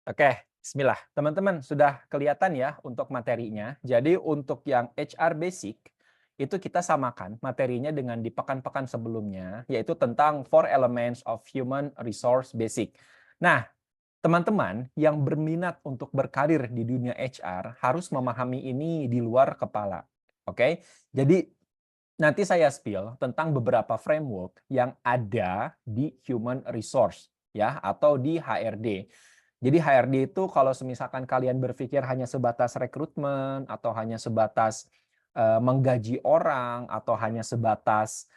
Oke, bismillah. Teman-teman sudah kelihatan ya untuk materinya. Jadi untuk yang HR Basic, itu kita samakan materinya dengan di pekan-pekan sebelumnya, yaitu tentang Four Elements of Human Resource Basic. Nah, teman-teman yang berminat untuk berkarir di dunia HR harus memahami ini di luar kepala. Oke, jadi nanti saya spill tentang beberapa framework yang ada di human resource ya atau di HRD. Jadi HRD itu kalau semisalkan kalian berpikir hanya sebatas rekrutmen atau hanya sebatas menggaji orang atau hanya sebatas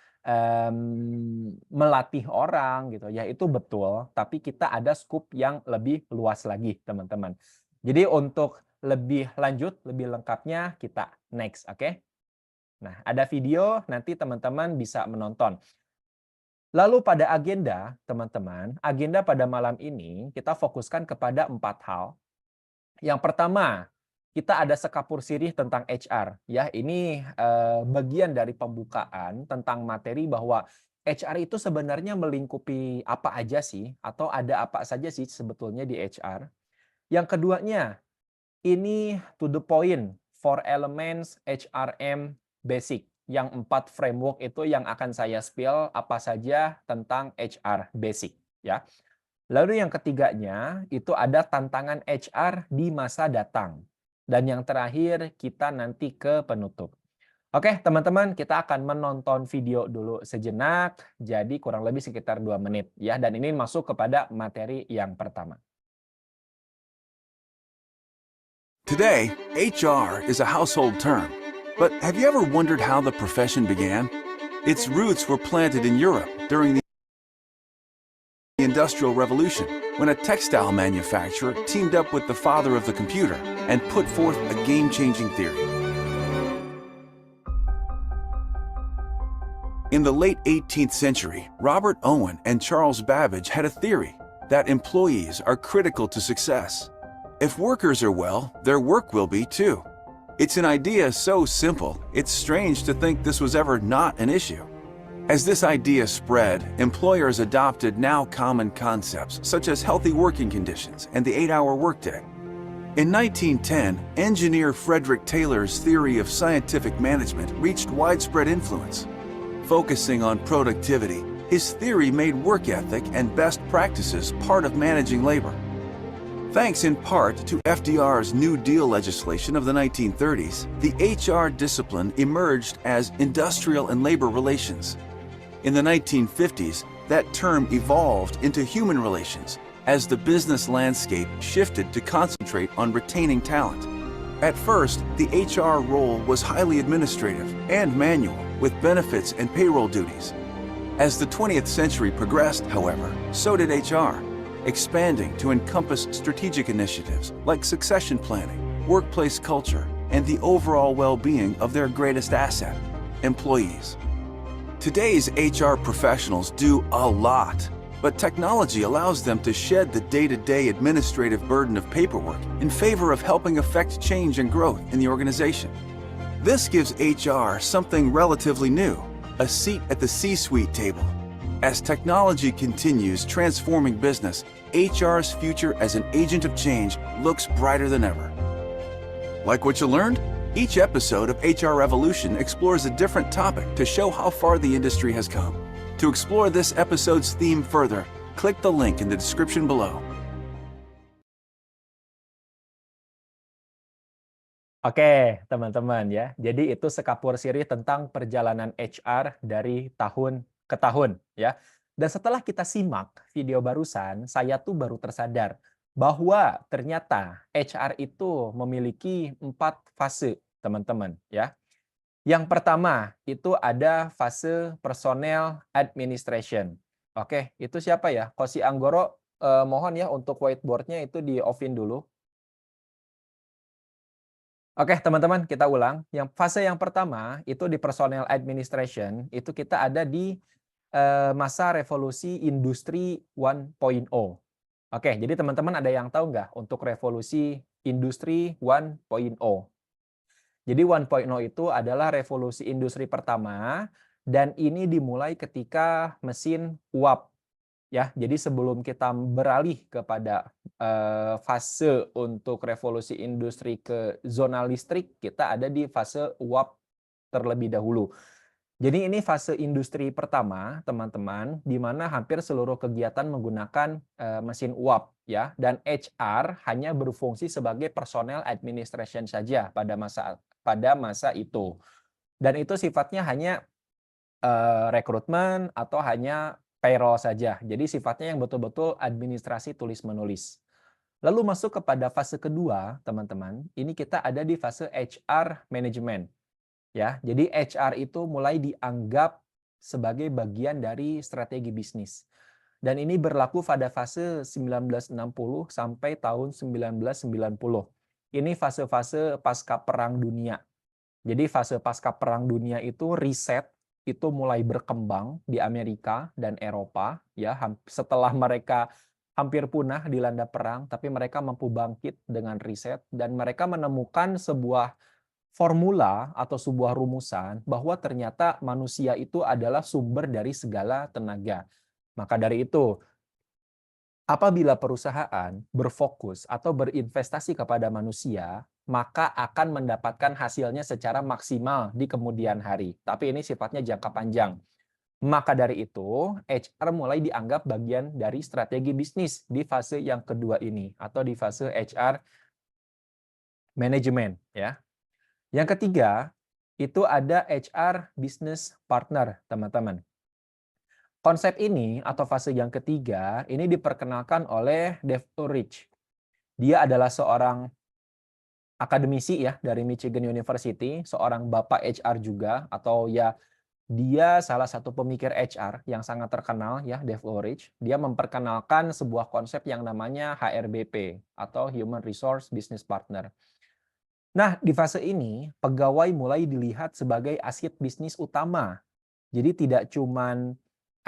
melatih orang gitu ya itu betul, tapi kita ada scoop yang lebih luas lagi teman-teman. Jadi untuk lebih lanjut, lebih lengkapnya kita next, oke? Nah, ada video nanti teman-teman bisa menonton. Lalu pada agenda, teman-teman, agenda pada malam ini kita fokuskan kepada 4 hal. Yang pertama, kita ada sekapur sirih tentang HR. Ya, ini bagian dari pembukaan tentang materi bahwa HR itu sebenarnya melingkupi apa aja sih, atau ada apa saja sih sebetulnya di HR. Yang keduanya, ini to the point, four elements HRM basic. Yang 4 framework itu yang akan saya spill apa saja tentang HR basic ya. Lalu yang ketiganya itu ada tantangan HR di masa datang. Dan yang terakhir kita nanti ke penutup. Oke, teman-teman, kita akan menonton video dulu sejenak. Jadi kurang lebih sekitar 2 menit ya dan ini masuk kepada materi yang pertama. Today, HR is a household term. But have you ever wondered how the profession began? Its roots were planted in Europe during the Industrial Revolution, when a textile manufacturer teamed up with the father of the computer and put forth a game-changing theory. In the late 18th century, Robert Owen and Charles Babbage had a theory that employees are critical to success. If workers are well, their work will be too. It's an idea so simple, it's strange to think this was ever not an issue. As this idea spread, employers adopted now common concepts such as healthy working conditions and the 8-hour workday. In 1910, engineer Frederick Taylor's theory of scientific management reached widespread influence. Focusing on productivity, his theory made work ethic and best practices part of managing labor. Thanks in part to FDR's New Deal legislation of the 1930s, the HR discipline emerged as industrial and labor relations. In the 1950s, that term evolved into human relations as the business landscape shifted to concentrate on retaining talent. At first, the HR role was highly administrative and manual, with benefits and payroll duties. As the 20th century progressed, however, so did HR, expanding to encompass strategic initiatives like succession planning, workplace culture, and the overall well-being of their greatest asset, employees. Today's HR professionals do a lot, but technology allows them to shed the day-to-day administrative burden of paperwork in favor of helping affect change and growth in the organization. This gives HR something relatively new, a seat at the C-suite table. As technology continues transforming business, HR's future as an agent of change looks brighter than ever. Like what you learned? Each episode of HR Revolution explores a different topic to show how far the industry has come. To explore this episode's theme further, click the link in the description below. Oke, teman-teman ya. Jadi itu sekapur sirih tentang perjalanan HR dari tahun ke tahun ya. Dan setelah kita simak video barusan, saya tuh baru tersadar bahwa ternyata HR itu memiliki 4 fase, teman-teman ya. Yang pertama itu ada fase personel administration. Oke, itu siapa ya? Kosi Anggoro, mohon ya untuk whiteboard-nya itu di-off-in dulu. Oke, teman-teman, kita ulang. Yang fase yang pertama itu di personal administration, itu kita ada di masa revolusi industri 1.0. Oke, jadi teman-teman ada yang tahu nggak untuk revolusi industri 1.0? Jadi 1.0 itu adalah revolusi industri pertama dan ini dimulai ketika mesin uap ya. Jadi sebelum kita beralih kepada fase untuk revolusi industri ke zona listrik, kita ada di fase uap terlebih dahulu. Jadi ini fase industri pertama, teman-teman, di mana hampir seluruh kegiatan menggunakan mesin uap, ya. Dan HR hanya berfungsi sebagai personel administration saja pada masa itu. Dan itu sifatnya hanya rekrutmen atau hanya payroll saja. Jadi sifatnya yang betul-betul administrasi tulis-menulis. Lalu masuk kepada fase kedua, teman-teman. Ini kita ada di fase HR management. Ya, jadi HR itu mulai dianggap sebagai bagian dari strategi bisnis. Dan ini berlaku pada fase 1960 sampai tahun 1990. Ini fase-fase pasca Perang Dunia. Jadi fase pasca Perang Dunia itu riset itu mulai berkembang di Amerika dan Eropa, ya, setelah mereka hampir punah dilanda perang, tapi mereka mampu bangkit dengan riset dan mereka menemukan sebuah formula atau sebuah rumusan bahwa ternyata manusia itu adalah sumber dari segala tenaga. Maka dari itu, apabila perusahaan berfokus atau berinvestasi kepada manusia, maka akan mendapatkan hasilnya secara maksimal di kemudian hari. Tapi ini sifatnya jangka panjang. Maka dari itu, HR mulai dianggap bagian dari strategi bisnis di fase yang kedua ini, atau di fase HR management, ya. Yang ketiga, itu ada HR business partner, teman-teman. Konsep ini atau fase yang ketiga ini diperkenalkan oleh Dave Ulrich. Dia adalah seorang akademisi ya dari Michigan University, seorang bapak HR juga, atau ya dia salah satu pemikir HR yang sangat terkenal ya, Dave Ulrich. Dia memperkenalkan sebuah konsep yang namanya HRBP atau Human Resource Business Partner. Nah, di fase ini pegawai mulai dilihat sebagai aset bisnis utama. Jadi tidak cuman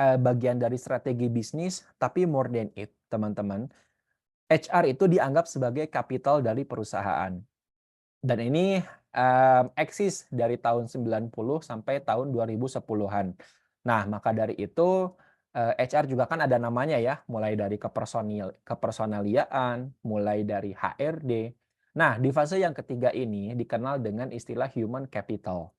bagian dari strategi bisnis, tapi more than it, teman-teman. HR itu dianggap sebagai kapital dari perusahaan. Dan ini eksis dari tahun 90 sampai tahun 2010-an. Nah, maka dari itu HR juga kan ada namanya ya, mulai dari kepersonaliaan, mulai dari HRD. Nah, di fase yang ketiga ini dikenal dengan istilah human capital.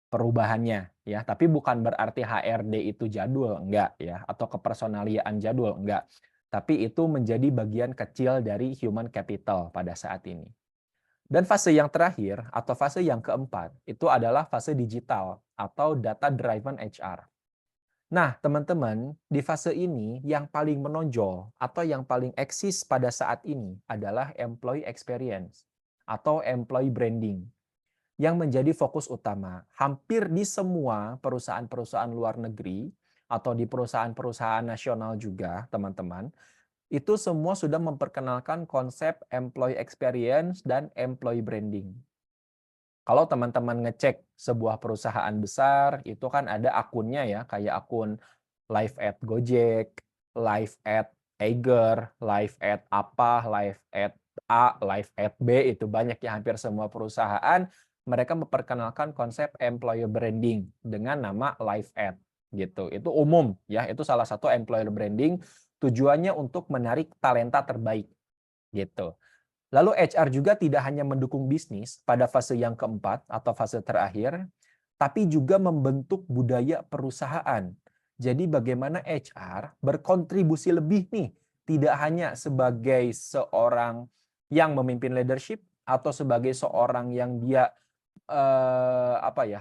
Perubahannya ya, tapi bukan berarti HRD itu jadul, enggak ya, atau kepersonaliaan jadul, enggak. Tapi itu menjadi bagian kecil dari human capital pada saat ini. Dan fase yang terakhir atau fase yang keempat itu adalah fase digital atau data driven HR. Nah, teman-teman, di fase ini yang paling menonjol atau yang paling eksis pada saat ini adalah employee experience atau employee branding yang menjadi fokus utama. Hampir di semua perusahaan-perusahaan luar negeri atau di perusahaan-perusahaan nasional juga, teman-teman, itu semua sudah memperkenalkan konsep employee experience dan employee branding. Kalau teman-teman ngecek sebuah perusahaan besar, itu kan ada akunnya ya, kayak akun live at Gojek, live at Eiger, live at apa, live at A, live at B, itu banyak ya, hampir semua perusahaan mereka memperkenalkan konsep employer branding dengan nama live at gitu. Itu umum ya, itu salah satu employer branding, tujuannya untuk menarik talenta terbaik gitu. Lalu HR juga tidak hanya mendukung bisnis pada fase yang keempat atau fase terakhir, tapi juga membentuk budaya perusahaan. Jadi bagaimana HR berkontribusi lebih nih, tidak hanya sebagai seorang yang memimpin leadership atau sebagai seorang yang dia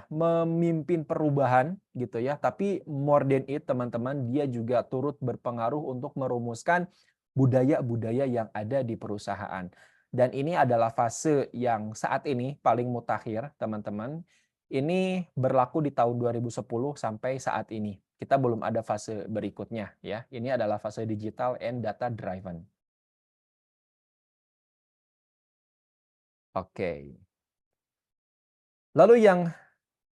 memimpin perubahan gitu ya, tapi more than it, teman-teman, dia juga turut berpengaruh untuk merumuskan budaya-budaya yang ada di perusahaan. Dan ini adalah fase yang saat ini paling mutakhir, teman-teman. Ini berlaku di tahun 2010 sampai saat ini. Kita belum ada fase berikutnya ya. Ini adalah fase digital and data driven. Oke. Lalu yang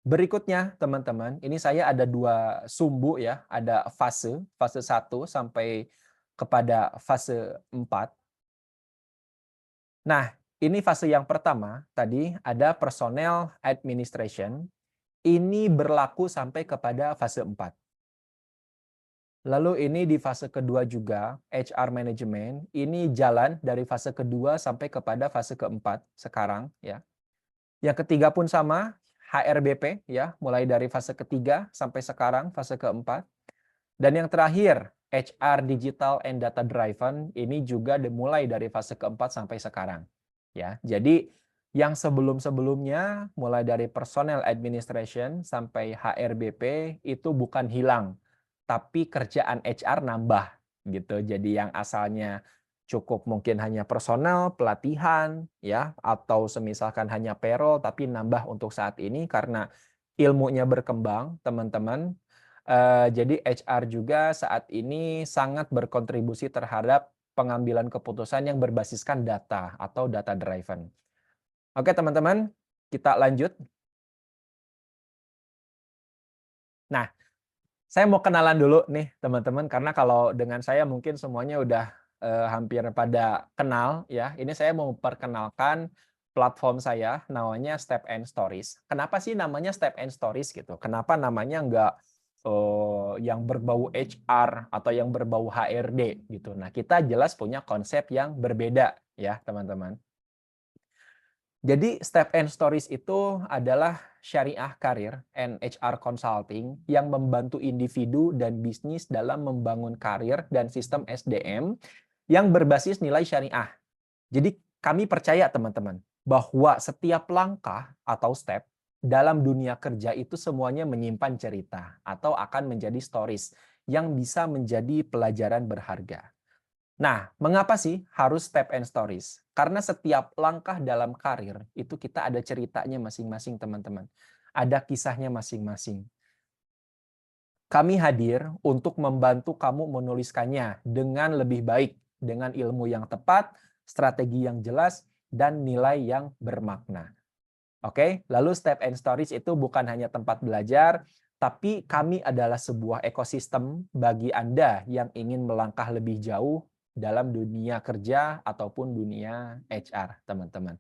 berikutnya, teman-teman, ini saya ada dua sumbu ya, ada fase 1 sampai kepada fase 4. Nah, ini fase yang pertama, tadi ada personnel administration, ini berlaku sampai kepada fase 4. Lalu ini di fase kedua juga, HR management, ini jalan dari fase kedua sampai kepada fase keempat sekarang ya. Yang ketiga pun sama, HRBP ya, mulai dari fase ketiga sampai sekarang fase keempat. Dan yang terakhir, HR Digital and Data Driven, ini juga dimulai dari fase keempat sampai sekarang. Ya, jadi yang sebelum-sebelumnya, mulai dari Personnel Administration sampai HRBP, itu bukan hilang, tapi kerjaan HR nambah gitu. Jadi yang asalnya cukup mungkin hanya personel, pelatihan, ya, atau semisalkan hanya payroll, tapi nambah untuk saat ini karena ilmunya berkembang, teman-teman. Jadi HR juga saat ini sangat berkontribusi terhadap pengambilan keputusan yang berbasiskan data atau data driven. Oke, teman-teman, kita lanjut. Nah, saya mau kenalan dulu nih teman-teman, karena kalau dengan saya mungkin semuanya udah hampir pada kenal ya. Ini saya mau memperkenalkan platform saya, namanya Step and Stories. Kenapa sih namanya Step and Stories gitu? Kenapa namanya nggak yang berbau HR atau yang berbau HRD gitu? Nah, kita jelas punya konsep yang berbeda ya teman-teman. Jadi Step and Stories itu adalah syariah karir and HR consulting yang membantu individu dan bisnis dalam membangun karir dan sistem SDM yang berbasis nilai syariah. Jadi kami percaya teman-teman bahwa setiap langkah atau step dalam dunia kerja itu semuanya menyimpan cerita atau akan menjadi stories yang bisa menjadi pelajaran berharga. Nah, mengapa sih harus step and stories? Karena setiap langkah dalam karir itu kita ada ceritanya masing-masing, teman-teman. Ada kisahnya masing-masing. Kami hadir untuk membantu kamu menuliskannya dengan lebih baik, dengan ilmu yang tepat, strategi yang jelas, dan nilai yang bermakna. Oke, lalu Step and Stories itu bukan hanya tempat belajar, tapi kami adalah sebuah ekosistem bagi Anda yang ingin melangkah lebih jauh dalam dunia kerja ataupun dunia HR, teman-teman.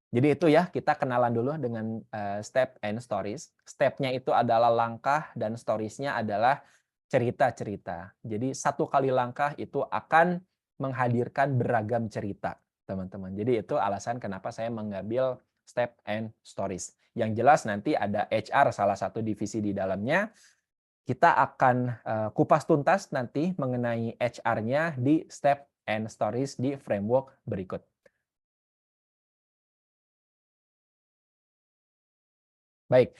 Jadi itu ya, kita kenalan dulu dengan Step and Stories. Step-nya itu adalah langkah dan stories-nya adalah cerita-cerita. Jadi satu kali langkah itu akan menghadirkan beragam cerita, teman-teman. Jadi itu alasan kenapa saya mengambil Step and Stories. Yang jelas nanti ada HR salah satu divisi di dalamnya. Kita akan kupas tuntas nanti mengenai HR-nya di Step and Stories di framework berikut. Baik,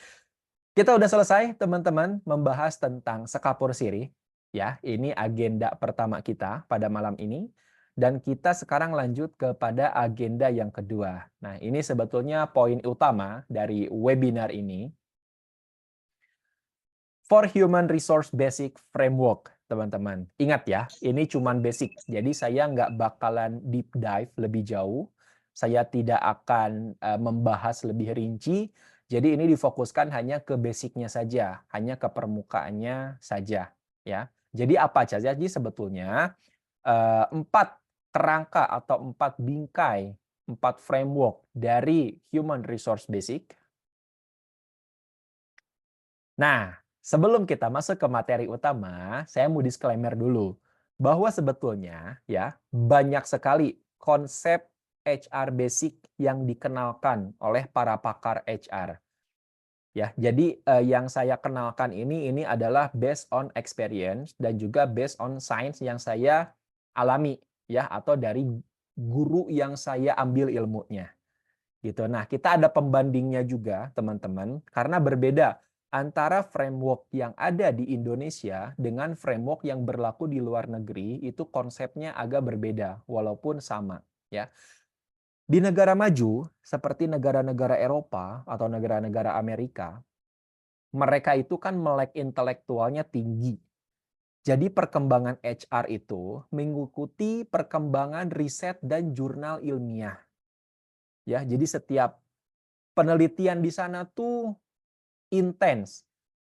kita udah selesai teman-teman membahas tentang Sekapur Sirih. Ya, ini agenda pertama kita pada malam ini. Dan kita sekarang lanjut kepada agenda yang kedua. Nah, ini sebetulnya poin utama dari webinar ini. For Human Resource Basic Framework, teman-teman. Ingat ya, ini cuman basic. Jadi saya nggak bakalan deep dive lebih jauh. Saya tidak akan membahas lebih rinci. Jadi ini difokuskan hanya ke basicnya saja, hanya ke permukaannya saja. Ya. Jadi apa saja sih sebetulnya? 4 kerangka atau 4 bingkai, 4 framework dari Human Resource Basic. Nah, sebelum kita masuk ke materi utama, saya mau disclaimer dulu bahwa sebetulnya ya banyak sekali konsep HR basic yang dikenalkan oleh para pakar HR. Ya, jadi yang saya kenalkan ini adalah based on experience dan juga based on science yang saya alami ya atau dari guru yang saya ambil ilmunya. Gitu. Nah, kita ada pembandingnya juga, teman-teman, karena berbeda antara framework yang ada di Indonesia dengan framework yang berlaku di luar negeri, itu konsepnya agak berbeda, walaupun sama. Ya. Di negara maju, seperti negara-negara Eropa atau negara-negara Amerika, mereka itu kan melek intelektualnya tinggi. Jadi perkembangan HR itu mengikuti perkembangan riset dan jurnal ilmiah. Ya, jadi setiap penelitian di sana tuh intens.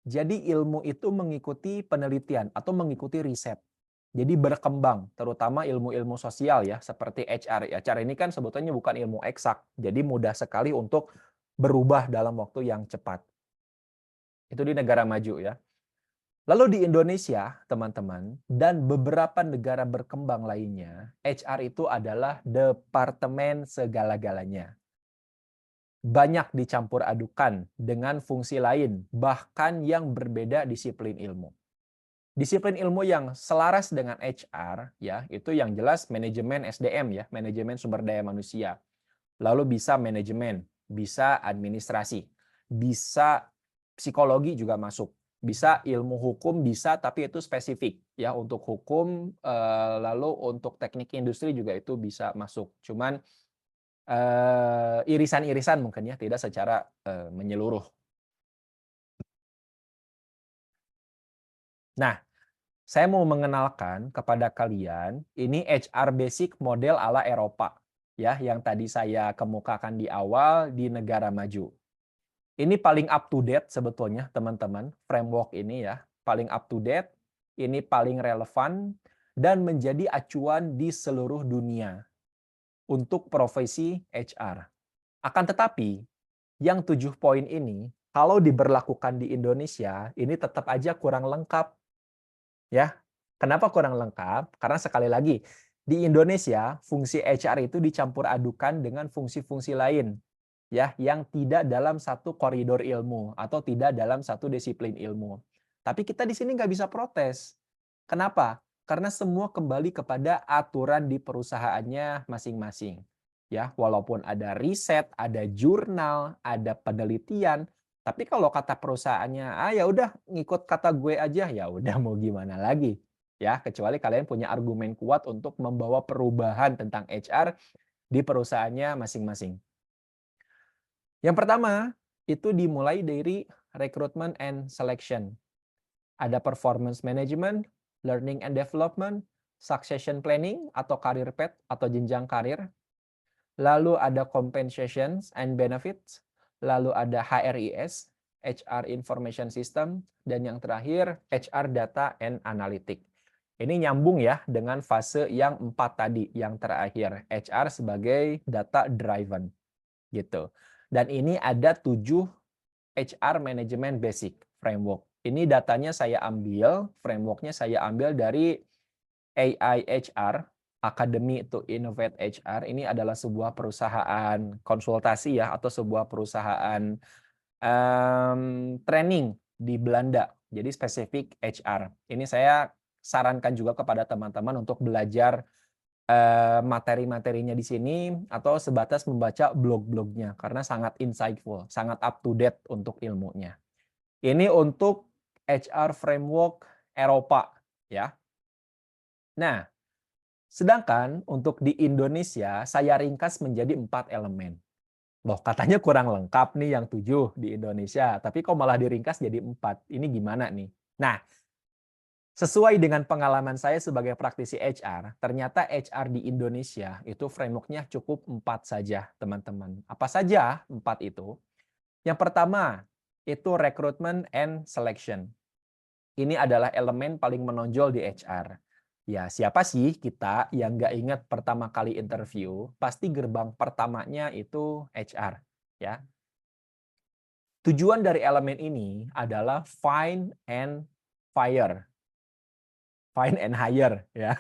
Jadi ilmu itu mengikuti penelitian atau mengikuti riset. Jadi berkembang, terutama ilmu-ilmu sosial ya, seperti HR. HR ini kan sebetulnya bukan ilmu eksak, jadi mudah sekali untuk berubah dalam waktu yang cepat. Itu di negara maju ya. Lalu di Indonesia, teman-teman, dan beberapa negara berkembang lainnya, HR itu adalah departemen segala-galanya. Banyak dicampur adukan dengan fungsi lain, bahkan yang berbeda disiplin ilmu. Disiplin ilmu yang selaras dengan HR, ya, itu yang jelas manajemen SDM, ya, manajemen sumber daya manusia. Lalu bisa manajemen, bisa administrasi, bisa psikologi juga masuk, bisa ilmu hukum bisa, tapi itu spesifik ya untuk hukum, lalu untuk teknik industri juga itu bisa masuk. Cuman irisan-irisan mungkin ya, tidak secara menyeluruh. Nah, saya mau mengenalkan kepada kalian ini HR basic model ala Eropa ya, yang tadi saya kemukakan di awal di negara maju. Ini paling up to date sebetulnya teman-teman, framework ini ya, paling up to date, ini paling relevan dan menjadi acuan di seluruh dunia untuk profesi HR. Akan tetapi, yang 7 poin ini kalau diberlakukan di Indonesia, ini tetap aja kurang lengkap ya. Kenapa kurang lengkap? Karena sekali lagi, di Indonesia fungsi HR itu dicampur adukan dengan fungsi-fungsi lain ya yang tidak dalam satu koridor ilmu atau tidak dalam satu disiplin ilmu. Tapi kita di sini nggak bisa protes. Kenapa? Karena semua kembali kepada aturan di perusahaannya masing-masing. Ya, walaupun ada riset, ada jurnal, ada penelitian, tapi kalau kata perusahaannya, ah ya udah ngikut kata gue aja, ya udah mau gimana lagi. Ya, kecuali kalian punya argumen kuat untuk membawa perubahan tentang HR di perusahaannya masing-masing. Yang pertama, itu dimulai dari recruitment and selection. Ada performance management, learning and development, succession planning atau career path atau jenjang karir. Lalu ada compensations and benefits. Lalu ada HRIS, HR Information System. Dan yang terakhir, HR Data and Analytics. Ini nyambung ya dengan fase yang 4 tadi, yang terakhir. HR sebagai data driven. Gitu. Dan ini ada 7 HR Management Basic Framework. Ini datanya saya ambil, frameworknya saya ambil dari AI HR, Academy to Innovate HR. Ini adalah sebuah perusahaan konsultasi ya, atau sebuah perusahaan training di Belanda. Jadi spesifik HR. Ini saya sarankan juga kepada teman-teman untuk belajar materi-materinya di sini atau sebatas membaca blog-blognya karena sangat insightful, sangat up to date untuk ilmunya. Ini untuk HR framework Eropa ya. Nah, sedangkan untuk di Indonesia saya ringkas menjadi 4 elemen. Loh, katanya kurang lengkap nih yang 7 di Indonesia, tapi kok malah diringkas jadi 4. Ini gimana nih? Nah, sesuai dengan pengalaman saya sebagai praktisi HR, ternyata HR di Indonesia itu framework-nya cukup 4 saja, teman-teman. Apa saja 4 itu? Yang pertama, itu recruitment and selection. Ini adalah elemen paling menonjol di HR. Ya, siapa sih kita yang nggak ingat pertama kali interview? Pasti gerbang pertamanya itu HR. Ya. Tujuan dari elemen ini adalah find and fire. Find and hire ya.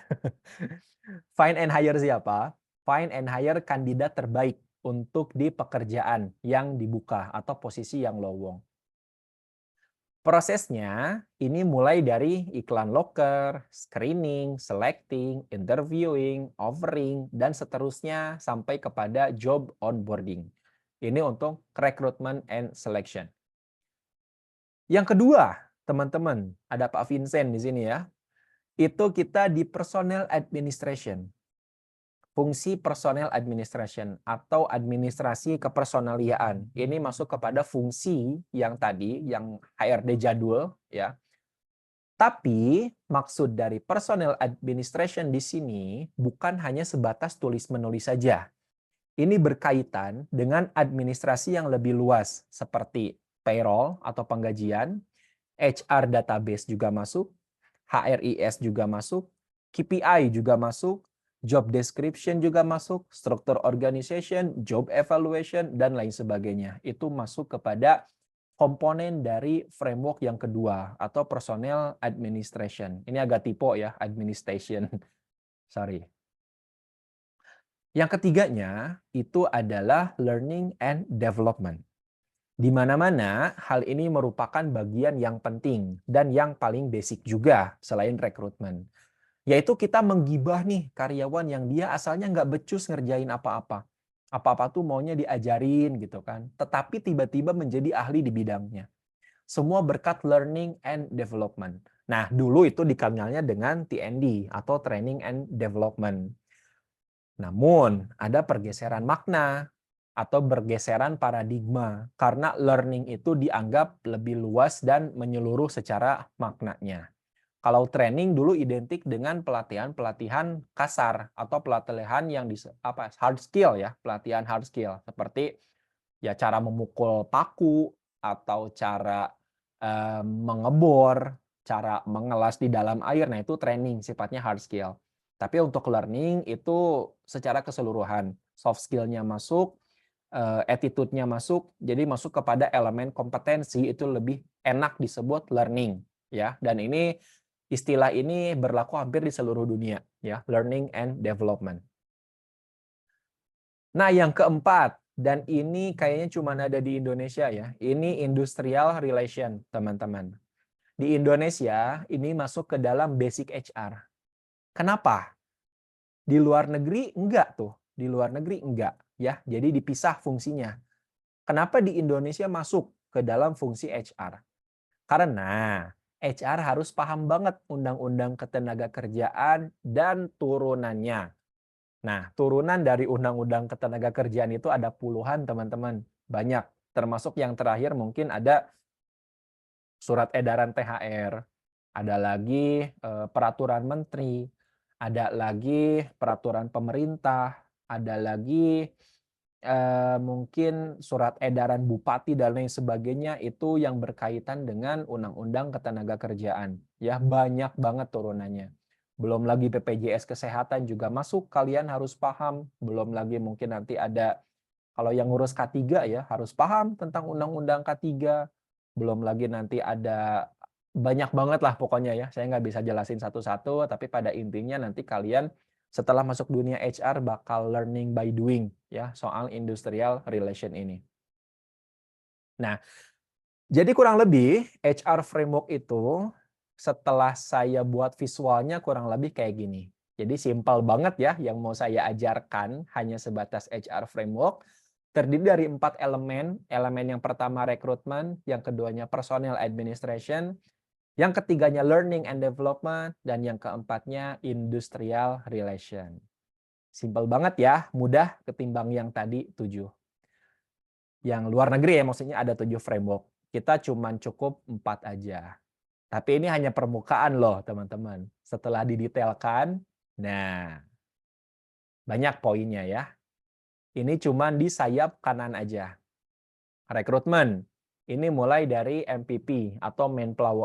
Find and hire siapa? Find and hire kandidat terbaik untuk di pekerjaan yang dibuka atau posisi yang lowong. Prosesnya ini mulai dari iklan loker, screening, selecting, interviewing, offering, dan seterusnya sampai kepada job onboarding. Ini untuk recruitment and selection. Yang kedua, teman-teman, ada Pak Vincent di sini ya. Itu kita di personnel administration. Fungsi personnel administration atau administrasi kepersonaliaan. Ini masuk kepada fungsi yang tadi, yang HRD jadul ya. Tapi maksud dari personnel administration di sini bukan hanya sebatas tulis-menulis saja. Ini berkaitan dengan administrasi yang lebih luas seperti payroll atau penggajian, HR database juga masuk, HRIS juga masuk, KPI juga masuk, job description juga masuk, struktur organization, job evaluation, dan lain sebagainya. Itu masuk kepada komponen dari framework yang kedua atau personnel administration. Ini agak typo ya, administration. Sorry. Yang ketiganya itu adalah learning and development. Di mana-mana hal ini merupakan bagian yang penting dan yang paling basic juga selain rekrutmen. Yaitu kita menggibah nih karyawan yang dia asalnya nggak becus ngerjain apa-apa. Apa-apa tuh maunya diajarin gitu kan. Tetapi tiba-tiba menjadi ahli di bidangnya. Semua berkat learning and development. Nah, dulu itu dikenalnya dengan TND atau training and development. Namun, ada pergeseran makna atau bergeseran paradigma karena learning itu dianggap lebih luas dan menyeluruh secara maknanya. Kalau training dulu identik dengan pelatihan-pelatihan kasar atau pelatihan yang hard skill ya, pelatihan hard skill seperti ya cara memukul paku atau cara mengebor, cara mengelas di dalam air. Nah, itu training sifatnya hard skill. Tapi untuk learning itu secara keseluruhan, soft skill-nya masuk, attitude-nya masuk, jadi masuk kepada elemen kompetensi itu lebih enak disebut learning ya. Dan ini istilah ini berlaku hampir di seluruh dunia ya, learning and development. Nah, yang keempat, dan ini kayaknya cuma ada di Indonesia ya, ini industrial relation, teman-teman. Di Indonesia, ini masuk ke dalam basic HR. Kenapa? Di luar negeri enggak tuh, di luar negeri enggak ya. Jadi dipisah fungsinya. Kenapa di Indonesia masuk ke dalam fungsi HR? Karena HR harus paham banget undang-undang ketenagakerjaan dan turunannya. Nah, turunan dari undang-undang ketenagakerjaan itu ada puluhan, teman-teman. Banyak. Termasuk yang terakhir mungkin ada surat edaran THR, ada lagi peraturan menteri, ada lagi peraturan pemerintah, ada lagi mungkin surat edaran bupati dan lain sebagainya itu yang berkaitan dengan undang-undang ketenagakerjaan. Ya, banyak banget turunannya. Belum lagi BPJS Kesehatan juga masuk, kalian harus paham. Belum lagi mungkin nanti ada, kalau yang ngurus K3 ya, harus paham tentang undang-undang K3. Belum lagi nanti ada banyak banget lah pokoknya ya. Saya nggak bisa jelasin satu-satu, tapi pada intinya nanti kalian setelah masuk dunia HR bakal learning by doing ya soal industrial relation ini. Nah, jadi kurang lebih HR framework itu setelah saya buat visualnya kurang lebih kayak gini. Jadi simpel banget ya yang mau saya ajarkan hanya sebatas HR framework. Terdiri dari 4 elemen. Elemen yang pertama rekrutmen, yang keduanya personal administration, yang ketiganya learning and development, dan yang keempatnya industrial relation. Simpel banget ya, mudah ketimbang yang tadi 7. Yang luar negeri ya maksudnya ada 7 framework. Kita cuman cukup 4 aja. Tapi ini hanya permukaan loh teman-teman. Setelah didetailkan, nah banyak poinnya ya. Ini cuman di sayap kanan aja. Rekrutmen, ini mulai dari MPP atau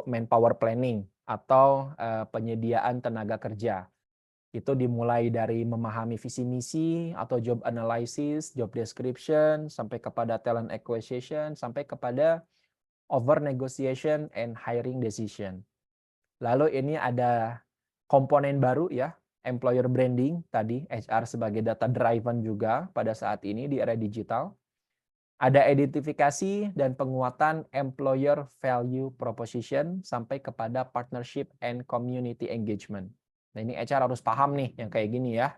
manpower planning atau penyediaan tenaga kerja. Itu dimulai dari memahami visi misi atau job analysis, job description, sampai kepada talent acquisition, sampai kepada over negotiation and hiring decision. Lalu ini ada komponen baru ya, employer branding tadi, HR sebagai data driven juga pada saat ini di era digital. Ada identifikasi dan penguatan employer value proposition sampai kepada partnership and community engagement. Nah, ini HR harus paham nih yang kayak gini ya.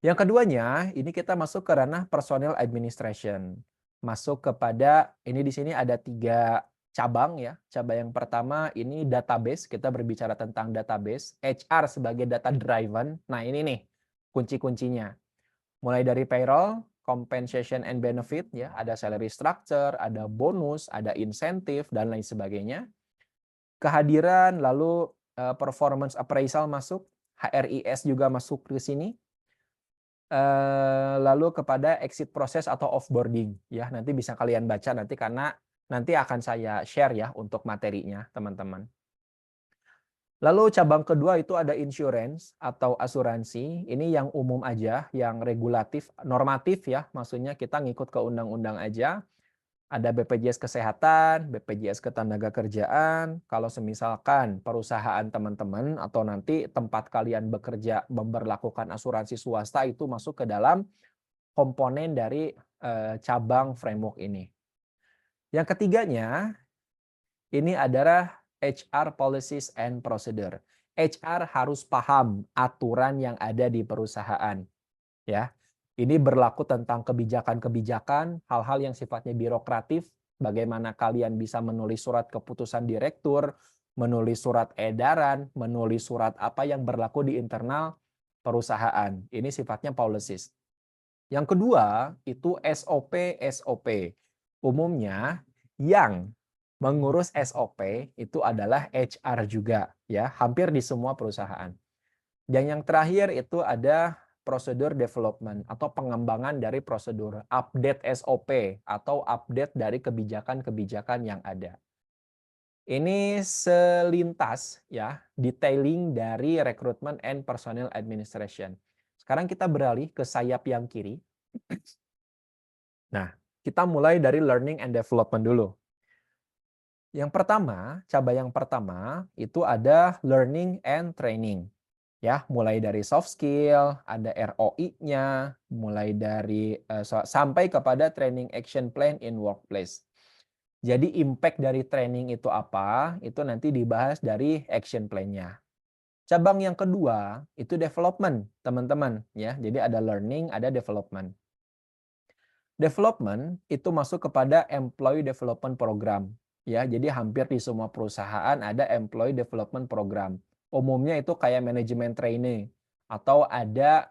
Yang keduanya, ini kita masuk ke ranah personal administration. Masuk kepada, ini di sini ada 3 cabang ya. Cabang yang pertama ini database, kita berbicara tentang database. HR sebagai data driven. Nah, ini nih kunci-kuncinya. Mulai dari payroll, compensation and benefit ya, ada salary structure, ada bonus, ada insentif dan lain sebagainya. Kehadiran lalu performance appraisal masuk, HRIS juga masuk ke sini. Lalu kepada exit proses atau offboarding ya, nanti bisa kalian baca nanti karena nanti akan saya share ya untuk materinya teman-teman. Lalu cabang kedua itu ada insurance atau asuransi. Ini yang umum aja, yang regulatif, normatif ya. Maksudnya kita ngikut ke undang-undang aja. Ada BPJS Kesehatan, BPJS Ketenagakerjaan. Kalau semisalkan perusahaan teman-teman atau nanti tempat kalian bekerja memberlakukan asuransi swasta itu masuk ke dalam komponen dari cabang framework ini. Yang ketiganya, ini adalah HR Policies and Procedure. HR harus paham aturan yang ada di perusahaan. Ya, ini berlaku tentang kebijakan-kebijakan, hal-hal yang sifatnya birokratif, bagaimana kalian bisa menulis surat keputusan direktur, menulis surat edaran, menulis surat apa yang berlaku di internal perusahaan. Ini sifatnya policies. Yang kedua, itu SOP. Umumnya yang mengurus SOP itu adalah HR juga, ya, hampir di semua perusahaan. Dan yang terakhir itu ada prosedur development atau pengembangan dari prosedur, update SOP atau update dari kebijakan-kebijakan yang ada. Ini selintas ya, detailing dari recruitment and personnel administration. Sekarang kita beralih ke sayap yang kiri. Nah, kita mulai dari learning and development dulu. Yang pertama, cabang yang pertama itu ada learning and training. Ya, mulai dari soft skill, ada ROI-nya, mulai dari sampai kepada training action plan in workplace. Jadi impact dari training itu apa? Itu nanti dibahas dari action plan-nya. Cabang yang kedua itu development, teman-teman, ya. Jadi ada learning, ada development. Development itu masuk kepada employee development program. Ya, jadi hampir di semua perusahaan ada employee development program. Umumnya itu kayak manajemen training atau ada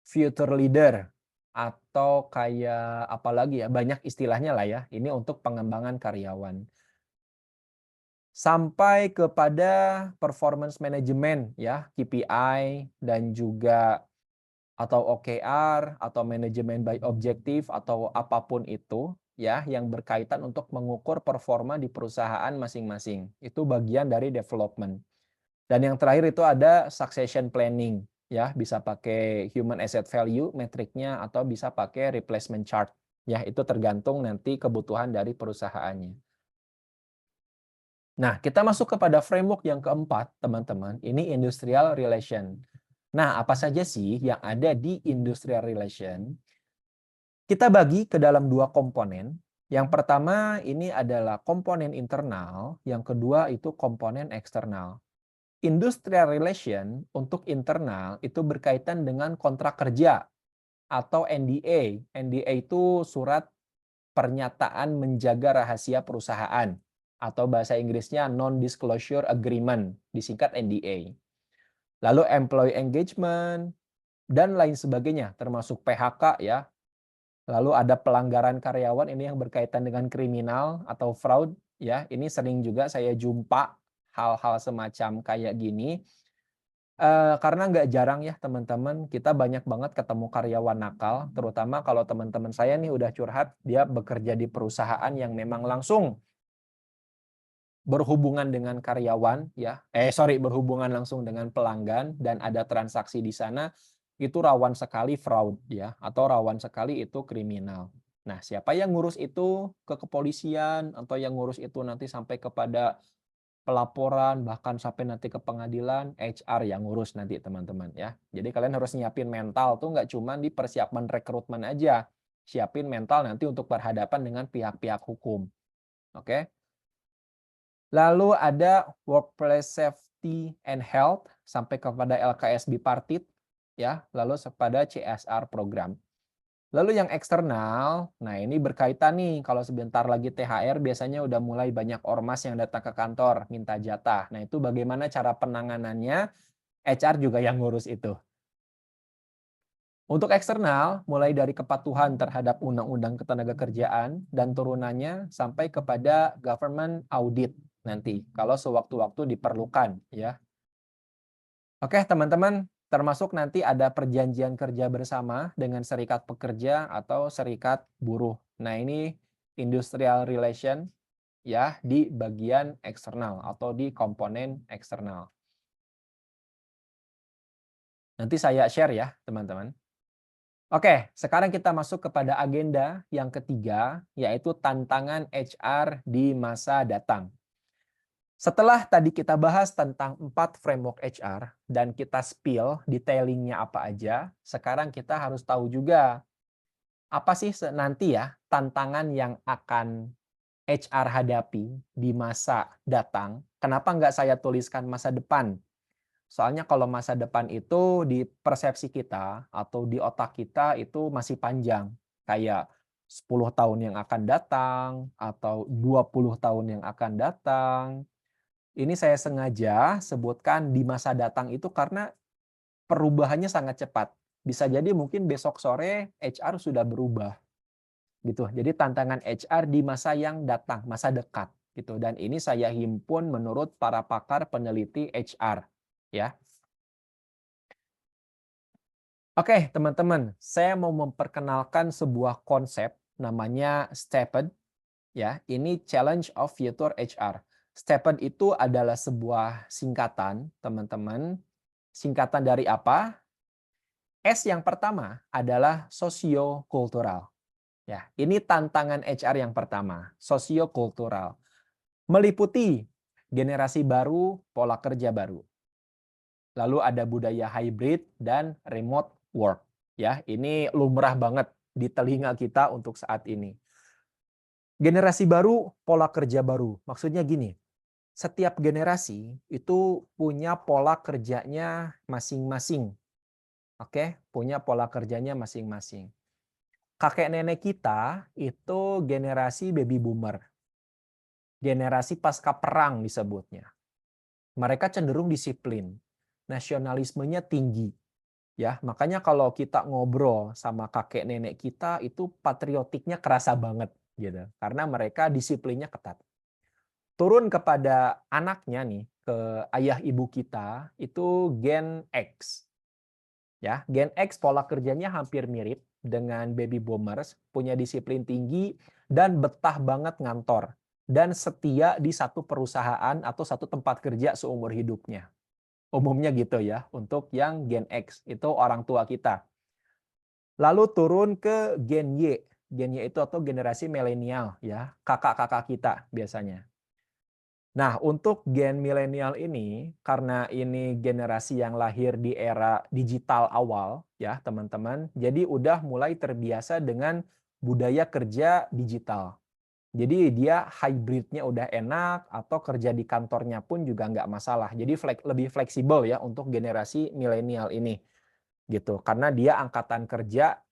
future leader atau kayak apa lagi ya, banyak istilahnya lah ya. Ini untuk pengembangan karyawan. Sampai kepada performance management ya, KPI dan juga atau OKR atau manajemen by objektif atau apapun itu ya yang berkaitan untuk mengukur performa di perusahaan masing-masing. Itu bagian dari development. Dan yang terakhir itu ada succession planning ya, bisa pakai human asset value metriknya atau bisa pakai replacement chart. Ya, itu tergantung nanti kebutuhan dari perusahaannya. Nah, kita masuk kepada framework yang keempat, teman-teman. Ini industrial relation. Nah, apa saja sih yang ada di industrial relation? Kita bagi ke dalam dua komponen. Yang pertama ini adalah komponen internal, yang kedua itu komponen eksternal. Industrial relation untuk internal itu berkaitan dengan kontrak kerja atau NDA. NDA itu surat pernyataan menjaga rahasia perusahaan atau bahasa Inggrisnya non-disclosure agreement, disingkat NDA. Lalu employee engagement, dan lain sebagainya, termasuk PHK ya. Lalu ada pelanggaran karyawan, ini yang berkaitan dengan kriminal atau fraud ya. Ini sering juga saya jumpa hal-hal semacam kayak gini. Karena nggak jarang ya teman-teman, kita banyak banget ketemu karyawan nakal, terutama kalau teman-teman saya nih udah curhat, dia bekerja di perusahaan yang memang langsung berhubungan dengan karyawan ya, berhubungan langsung dengan pelanggan dan ada transaksi di sana, itu rawan sekali fraud ya, atau rawan sekali itu kriminal. Nah, siapa yang ngurus itu ke kepolisian atau yang ngurus itu nanti sampai kepada pelaporan, bahkan sampai nanti ke pengadilan, HR yang ngurus nanti teman-teman ya. Jadi kalian harus nyiapin mental tuh nggak cuma di persiapan rekrutmen aja, siapin mental nanti untuk berhadapan dengan pihak-pihak hukum. Oke? Lalu ada workplace safety and health sampai kepada LKS bipartit ya, lalu kepada CSR program. Lalu yang eksternal, nah ini berkaitan nih kalau sebentar lagi THR biasanya udah mulai banyak ormas yang datang ke kantor minta jatah. Nah, itu bagaimana cara penanganannya? HR juga yang ngurus itu. Untuk eksternal, mulai dari kepatuhan terhadap Undang-Undang Ketenagakerjaan dan turunannya sampai kepada government audit nanti kalau sewaktu-waktu diperlukan ya. Oke, teman-teman, termasuk nanti ada perjanjian kerja bersama dengan serikat pekerja atau serikat buruh. Nah, ini industrial relation ya di bagian eksternal atau di komponen eksternal. Nanti saya share ya, teman-teman. Oke, sekarang kita masuk kepada agenda yang ketiga, yaitu tantangan HR di masa datang. Setelah tadi kita bahas tentang 4 framework HR dan kita spill detailingnya apa aja, sekarang kita harus tahu juga apa sih nanti ya tantangan yang akan HR hadapi di masa datang. Kenapa nggak saya tuliskan masa depan? Soalnya kalau masa depan itu di persepsi kita atau di otak kita itu masih panjang. Kayak 10 tahun yang akan datang atau 20 tahun yang akan datang. Ini saya sengaja sebutkan di masa datang itu karena perubahannya sangat cepat. Bisa jadi mungkin besok sore HR sudah berubah gitu. Jadi tantangan HR di masa yang datang, masa dekat gitu. Dan ini saya himpun menurut para pakar peneliti HR ya. Oke, teman-teman, saya mau memperkenalkan sebuah konsep namanya STEPED ya. Ini Challenge of Future HR. STEPED itu adalah sebuah singkatan, teman-teman. Singkatan dari apa? S yang pertama adalah sosiokultural. Ya, ini tantangan HR yang pertama, sosiokultural. Meliputi generasi baru, pola kerja baru. Lalu ada budaya hybrid dan remote work. Ya, ini lumrah banget di telinga kita untuk saat ini. Generasi baru, pola kerja baru. Maksudnya gini, setiap generasi itu punya pola kerjanya masing-masing. Oke, punya pola kerjanya masing-masing. Kakek nenek kita itu generasi baby boomer. Generasi pasca perang disebutnya. Mereka cenderung disiplin. Nasionalismenya tinggi. Ya, makanya kalau kita ngobrol sama kakek nenek kita itu patriotiknya kerasa banget gitu. Karena mereka disiplinnya ketat. Turun kepada anaknya nih, ke ayah ibu kita itu Gen X. Ya, Gen X pola kerjanya hampir mirip dengan baby boomers, punya disiplin tinggi dan betah banget ngantor dan setia di satu perusahaan atau satu tempat kerja seumur hidupnya. Umumnya gitu ya untuk yang Gen X, itu orang tua kita. Lalu turun ke Gen Y. Gen Y itu atau generasi milenial ya, kakak-kakak kita biasanya. Nah, untuk gen milenial ini, karena ini generasi yang lahir di era digital awal, ya teman-teman, jadi udah mulai terbiasa dengan budaya kerja digital. Jadi dia hybridnya udah enak, atau kerja di kantornya pun juga nggak masalah. Jadi lebih fleksibel ya untuk generasi milenial ini, gitu. Karena dia angkatan kerja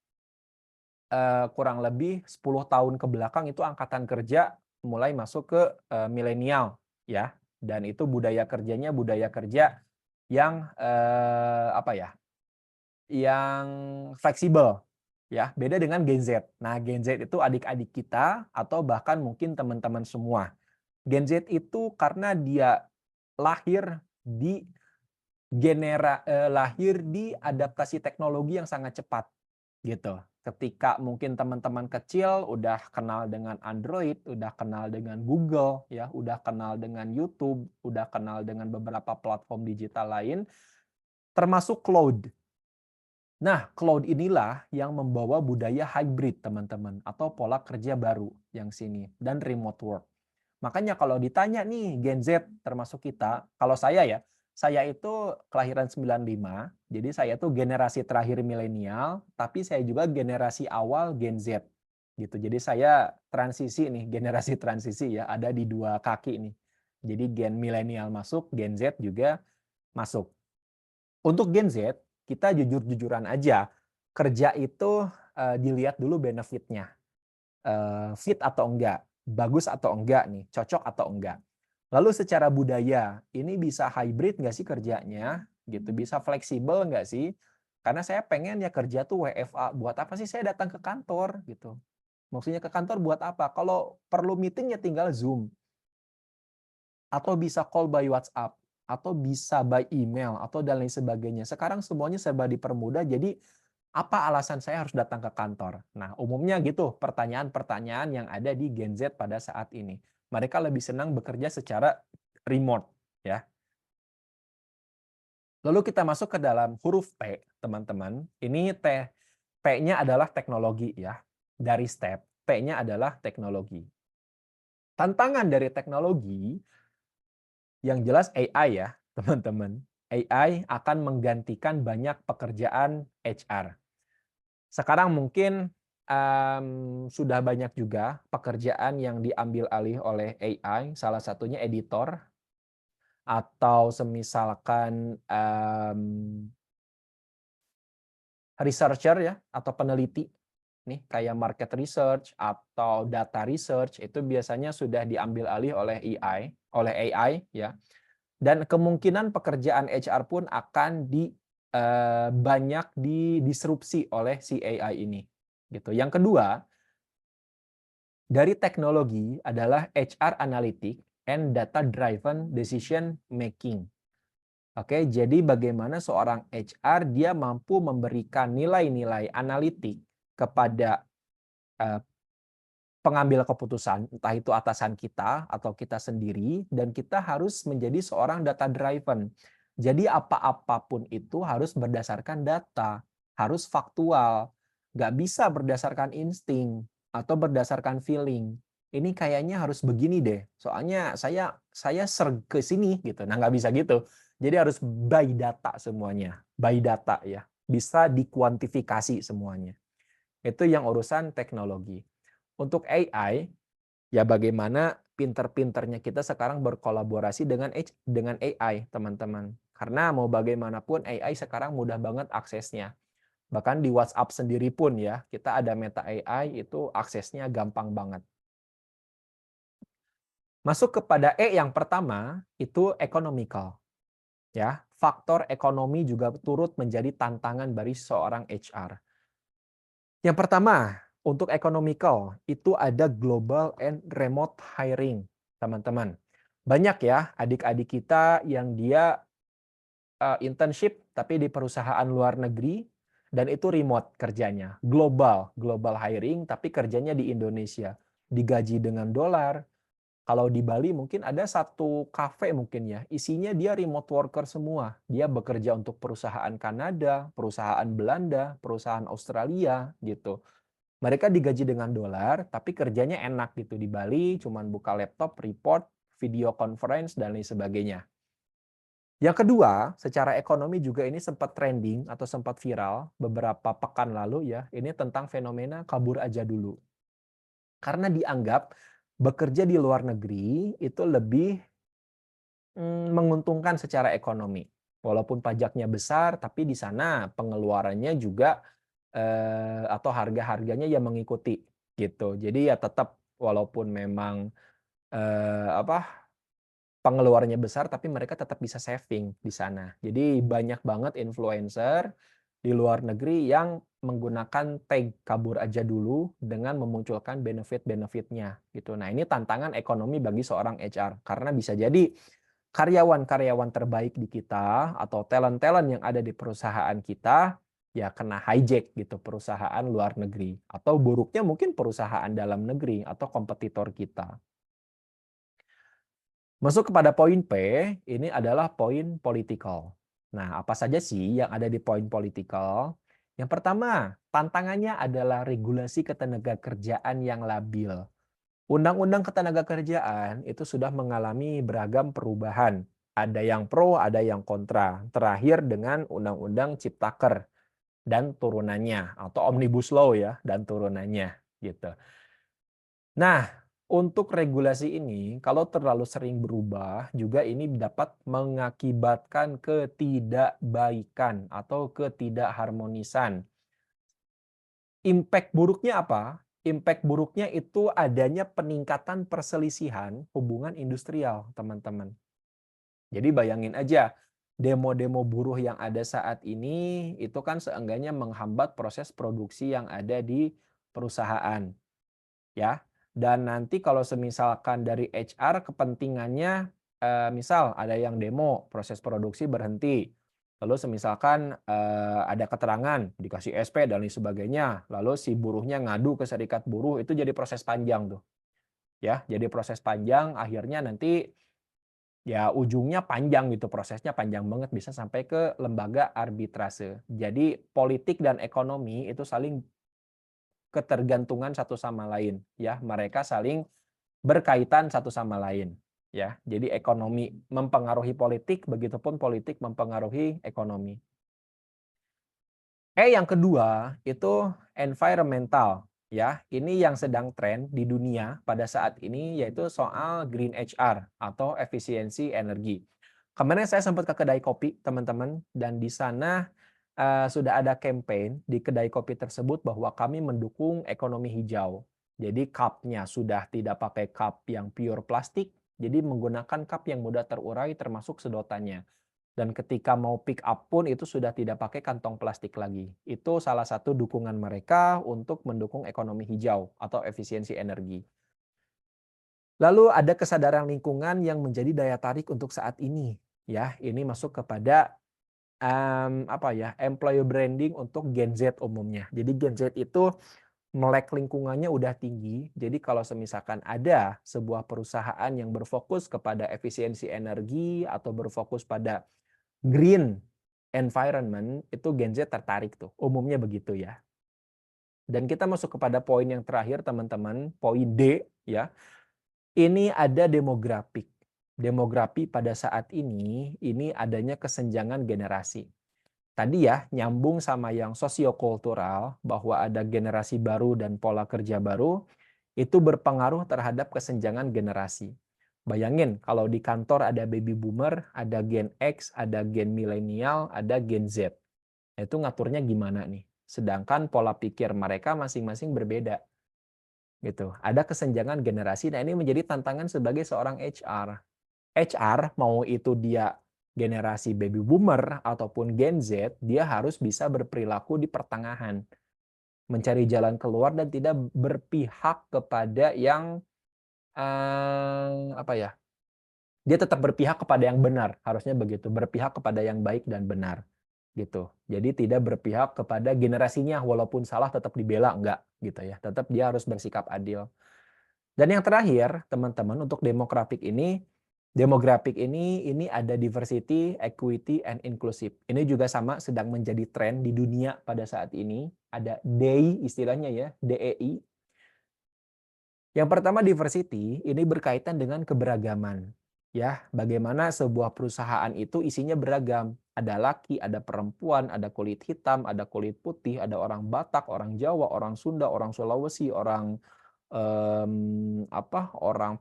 kurang lebih 10 tahun ke belakang itu angkatan kerja mulai masuk ke milenial ya, dan itu budaya kerjanya budaya kerja yang apa ya, yang fleksibel ya, beda dengan Gen Z. Nah, Gen Z itu adik-adik kita atau bahkan mungkin teman-teman semua. Gen Z itu karena dia lahir di lahir di adaptasi teknologi yang sangat cepat gitu. Ketika mungkin teman-teman kecil udah kenal dengan Android, udah kenal dengan Google, ya, udah kenal dengan YouTube, udah kenal dengan beberapa platform digital lain, termasuk cloud. Nah, cloud inilah yang membawa budaya hybrid, teman-teman, atau pola kerja baru yang sini, dan remote work. Makanya kalau ditanya nih Gen Z termasuk kita, kalau saya itu kelahiran 95, jadi saya tuh generasi terakhir milenial, tapi saya juga generasi awal Gen Z gitu. Jadi saya transisi nih, generasi transisi ya, ada di dua kaki nih. Jadi gen milenial masuk, Gen Z juga masuk. Untuk Gen Z, kita jujur-jujuran aja, kerja itu dilihat dulu benefitnya. Fit atau enggak, bagus atau enggak nih, cocok atau enggak. Lalu secara budaya, ini bisa hybrid nggak sih kerjanya? Gitu, bisa fleksibel nggak sih? Karena saya pengen ya kerja tuh WFA. Buat apa sih saya datang ke kantor gitu? Maksudnya ke kantor buat apa? Kalau perlu meeting ya tinggal Zoom. Atau bisa call by WhatsApp. Atau bisa by email. Atau dan lain sebagainya. Sekarang semuanya serba dipermudah. Jadi apa alasan saya harus datang ke kantor? Nah, umumnya gitu pertanyaan-pertanyaan yang ada di Gen Z pada saat ini. Mereka lebih senang bekerja secara remote, ya. Lalu kita masuk ke dalam huruf T, teman-teman. Ini P-nya adalah teknologi ya. Dari step, P-nya adalah teknologi. Tantangan dari teknologi yang jelas AI ya, teman-teman. AI akan menggantikan banyak pekerjaan HR. Sekarang mungkin sudah banyak juga pekerjaan yang diambil alih oleh AI, salah satunya editor atau semisalkan researcher ya atau peneliti nih kayak market research atau data research itu biasanya sudah diambil alih oleh AI ya. Dan kemungkinan pekerjaan HR pun akan banyak didisrupsi oleh si AI ini gitu. Yang kedua, dari teknologi adalah HR analytic and data driven decision making. Oke, jadi bagaimana seorang HR dia mampu memberikan nilai-nilai analitik kepada eh, pengambil keputusan, entah itu atasan kita atau kita sendiri, dan kita harus menjadi seorang data driven. Jadi apa-apapun itu harus berdasarkan data, harus faktual, nggak bisa berdasarkan insting atau berdasarkan feeling. Ini kayaknya harus begini deh, soalnya saya serg ke sini gitu. Nah nggak bisa gitu. Jadi harus by data semuanya, by data ya, bisa dikuantifikasi semuanya. Itu yang urusan teknologi. Untuk AI, ya bagaimana pinter-pinternya kita sekarang berkolaborasi dengan AI, teman-teman. Karena mau bagaimanapun AI sekarang mudah banget aksesnya. Bahkan di WhatsApp sendiri pun ya, kita ada Meta AI itu aksesnya gampang banget. Masuk kepada E yang pertama, itu economical. Ya, faktor ekonomi juga turut menjadi tantangan bagi seorang HR. Yang pertama, untuk economical, itu ada global and remote hiring, teman-teman. Banyak ya adik-adik kita yang dia internship tapi di perusahaan luar negeri dan itu remote kerjanya. Global hiring tapi kerjanya di Indonesia. Digaji dengan dolar. Kalau di Bali mungkin ada satu kafe mungkin ya, isinya dia remote worker semua. Dia bekerja untuk perusahaan Kanada, perusahaan Belanda, perusahaan Australia gitu. Mereka digaji dengan dolar, tapi kerjanya enak gitu di Bali, cuman buka laptop, report, video conference, dan lain sebagainya. Yang kedua, secara ekonomi juga ini sempat trending atau sempat viral beberapa pekan lalu ya, ini tentang fenomena kabur aja dulu. Karena dianggap bekerja di luar negeri itu lebih menguntungkan secara ekonomi. Walaupun pajaknya besar, tapi di sana pengeluarannya juga atau harga-harganya ya mengikuti gitu. Jadi ya tetap walaupun memang pengeluarannya besar, tapi mereka tetap bisa saving di sana. Jadi banyak banget influencer di luar negeri yang menggunakan tag kabur aja dulu dengan memunculkan benefit-benefitnya gitu. Nah ini tantangan ekonomi bagi seorang HR karena bisa jadi karyawan-karyawan terbaik di kita atau talent-talent yang ada di perusahaan kita ya kena hijack gitu perusahaan luar negeri atau buruknya mungkin perusahaan dalam negeri atau kompetitor kita. Masuk kepada poin P, ini adalah poin political. Nah, apa saja sih yang ada di poin political? Yang pertama, tantangannya adalah regulasi ketenagakerjaan yang labil. Undang-undang ketenagakerjaan itu sudah mengalami beragam perubahan. Ada yang pro, ada yang kontra. Terakhir dengan Undang-Undang Ciptaker dan turunannya atau Omnibus Law ya dan turunannya gitu. Nah, untuk regulasi ini kalau terlalu sering berubah juga ini dapat mengakibatkan ketidakbaikan atau ketidakharmonisan. Impact buruknya apa? Impact buruknya itu adanya peningkatan perselisihan hubungan industrial, teman-teman. Jadi bayangin aja, demo-demo buruh yang ada saat ini itu kan seenggaknya menghambat proses produksi yang ada di perusahaan, ya. Dan nanti kalau semisalkan dari HR kepentingannya, misal ada yang demo, proses produksi berhenti. Lalu semisalkan ada keterangan, dikasih SP dan lain sebagainya. Lalu si buruhnya ngadu ke serikat buruh, itu jadi proses panjang tuh. Ya, jadi proses panjang, akhirnya nanti ya ujungnya panjang gitu, prosesnya panjang banget, bisa sampai ke lembaga arbitrase. Jadi politik dan ekonomi itu saling ketergantungan satu sama lain, ya. Mereka saling berkaitan satu sama lain, ya. Jadi ekonomi mempengaruhi politik, begitupun politik mempengaruhi ekonomi. Yang kedua itu environmental, ya. Ini yang sedang tren di dunia pada saat ini yaitu soal green HR atau efisiensi energi. Kemarin saya sempat ke kedai kopi, teman-teman, dan di sana sudah ada campaign di kedai kopi tersebut bahwa kami mendukung ekonomi hijau. Jadi cup-nya sudah tidak pakai cup yang pure plastik, jadi menggunakan cup yang mudah terurai termasuk sedotannya. Dan ketika mau pick up pun itu sudah tidak pakai kantong plastik lagi. Itu salah satu dukungan mereka untuk mendukung ekonomi hijau atau efisiensi energi. Lalu ada kesadaran lingkungan yang menjadi daya tarik untuk saat ini. Ya, ini masuk kepada employer branding untuk Gen Z umumnya. Jadi Gen Z itu melek lingkungannya udah tinggi. Jadi kalau semisalkan ada sebuah perusahaan yang berfokus kepada efisiensi energi atau berfokus pada green environment, itu Gen Z tertarik tuh. Umumnya begitu ya. Dan kita masuk kepada poin yang terakhir teman-teman, poin D ya. Ini ada demografik. Demografi pada saat ini adanya kesenjangan generasi. Tadi ya nyambung sama yang sosiokultural bahwa ada generasi baru dan pola kerja baru, itu berpengaruh terhadap kesenjangan generasi. Bayangin kalau di kantor ada baby boomer, ada Gen X, ada Gen milenial, ada Gen Z. Itu ngaturnya gimana nih? Sedangkan pola pikir mereka masing-masing berbeda. Gitu. Ada kesenjangan generasi. Nah, ini menjadi tantangan sebagai seorang HR. HR mau itu dia generasi baby boomer ataupun Gen Z, dia harus bisa berperilaku di pertengahan. Mencari jalan keluar dan tidak berpihak kepada yang dia tetap berpihak kepada yang benar, harusnya begitu, berpihak kepada yang baik dan benar, gitu. Jadi tidak berpihak kepada generasinya, walaupun salah tetap dibela, enggak, gitu ya. Tetap dia harus bersikap adil. Dan yang terakhir, teman-teman, untuk demografik ini ada diversity, equity, and inclusive. Ini juga sama sedang menjadi tren di dunia pada saat ini. Ada DEI istilahnya ya, DEI. Yang pertama diversity, ini berkaitan dengan keberagaman. Ya, bagaimana sebuah perusahaan itu isinya beragam. Ada laki, ada perempuan, ada kulit hitam, ada kulit putih, ada orang Batak, orang Jawa, orang Sunda, orang Sulawesi, orang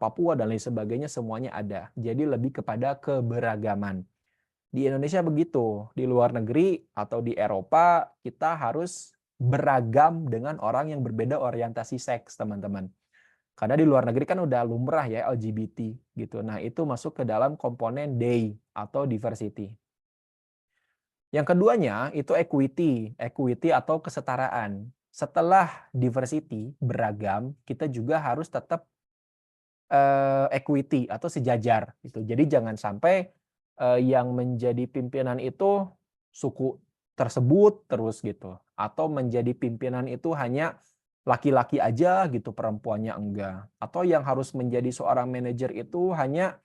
Papua dan lain sebagainya, semuanya ada. Jadi lebih kepada keberagaman. Di Indonesia begitu, di luar negeri atau di Eropa kita harus beragam dengan orang yang berbeda orientasi seks, teman-teman. Karena di luar negeri kan udah lumrah ya LGBT gitu. Nah, itu masuk ke dalam komponen DEI atau diversity. Yang keduanya itu equity atau kesetaraan. Setelah diversity, beragam, kita juga harus tetap equity atau sejajar gitu. Jadi jangan sampai yang menjadi pimpinan itu suku tersebut terus gitu, atau menjadi pimpinan itu hanya laki-laki aja gitu, perempuannya enggak, atau yang harus menjadi seorang manajer itu hanya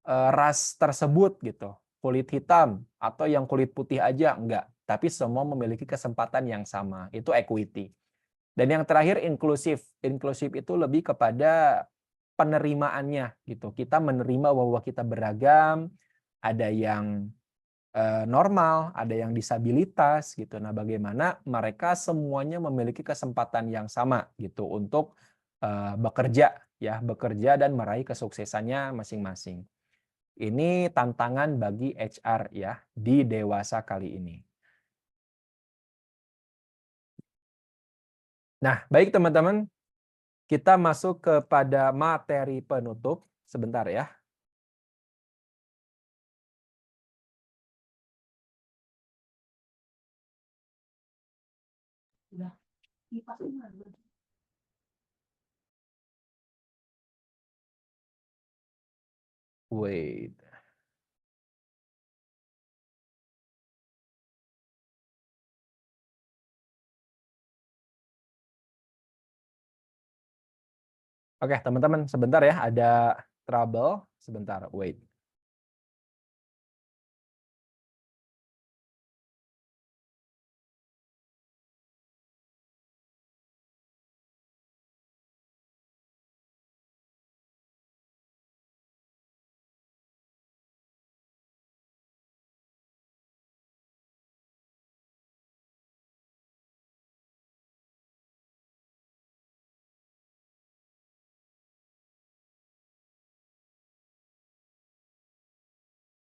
ras tersebut gitu, kulit hitam atau yang kulit putih aja enggak, tapi semua memiliki kesempatan yang sama, itu equity. Dan yang terakhir inklusif. Inklusif itu lebih kepada penerimaannya gitu. Kita menerima bahwa kita beragam, ada yang normal, ada yang disabilitas gitu. Nah, bagaimana mereka semuanya memiliki kesempatan yang sama gitu untuk bekerja dan meraih kesuksesannya masing-masing. Ini tantangan bagi HR ya di dewasa kali ini. Nah, baik teman-teman, kita masuk kepada materi penutup. Sebentar ya. Wait. Oke, teman-teman, sebentar ya. Ada trouble. Sebentar, wait.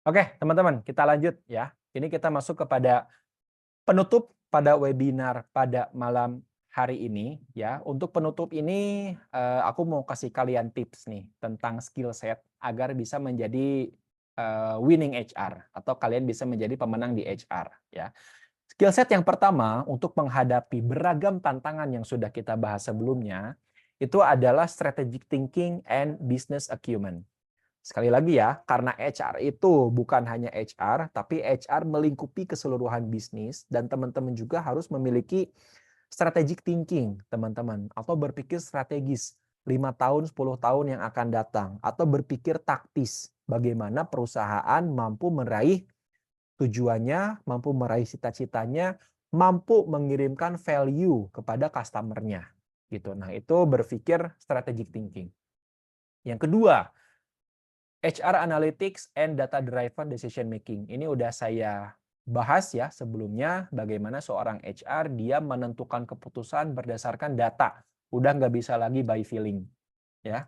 Oke, teman-teman, kita lanjut ya. Ini kita masuk kepada penutup pada webinar pada malam hari ini ya. Untuk penutup ini aku mau kasih kalian tips nih tentang skill set agar bisa menjadi winning HR atau kalian bisa menjadi pemenang di HR ya. Skill set yang pertama untuk menghadapi beragam tantangan yang sudah kita bahas sebelumnya itu adalah strategic thinking and business acumen. Sekali lagi ya, karena HR itu bukan hanya HR, tapi HR melingkupi keseluruhan bisnis dan teman-teman juga harus memiliki strategic thinking, teman-teman, atau berpikir strategis 5 tahun, 10 tahun yang akan datang, atau berpikir taktis, bagaimana perusahaan mampu meraih tujuannya, mampu meraih cita-citanya, mampu mengirimkan value kepada customer-nya. Gitu. Nah, itu berpikir strategic thinking. Yang kedua, HR Analytics and Data Driven Decision Making. Ini udah saya bahas ya sebelumnya, bagaimana seorang HR dia menentukan keputusan berdasarkan data. Udah nggak bisa lagi by feeling. Ya.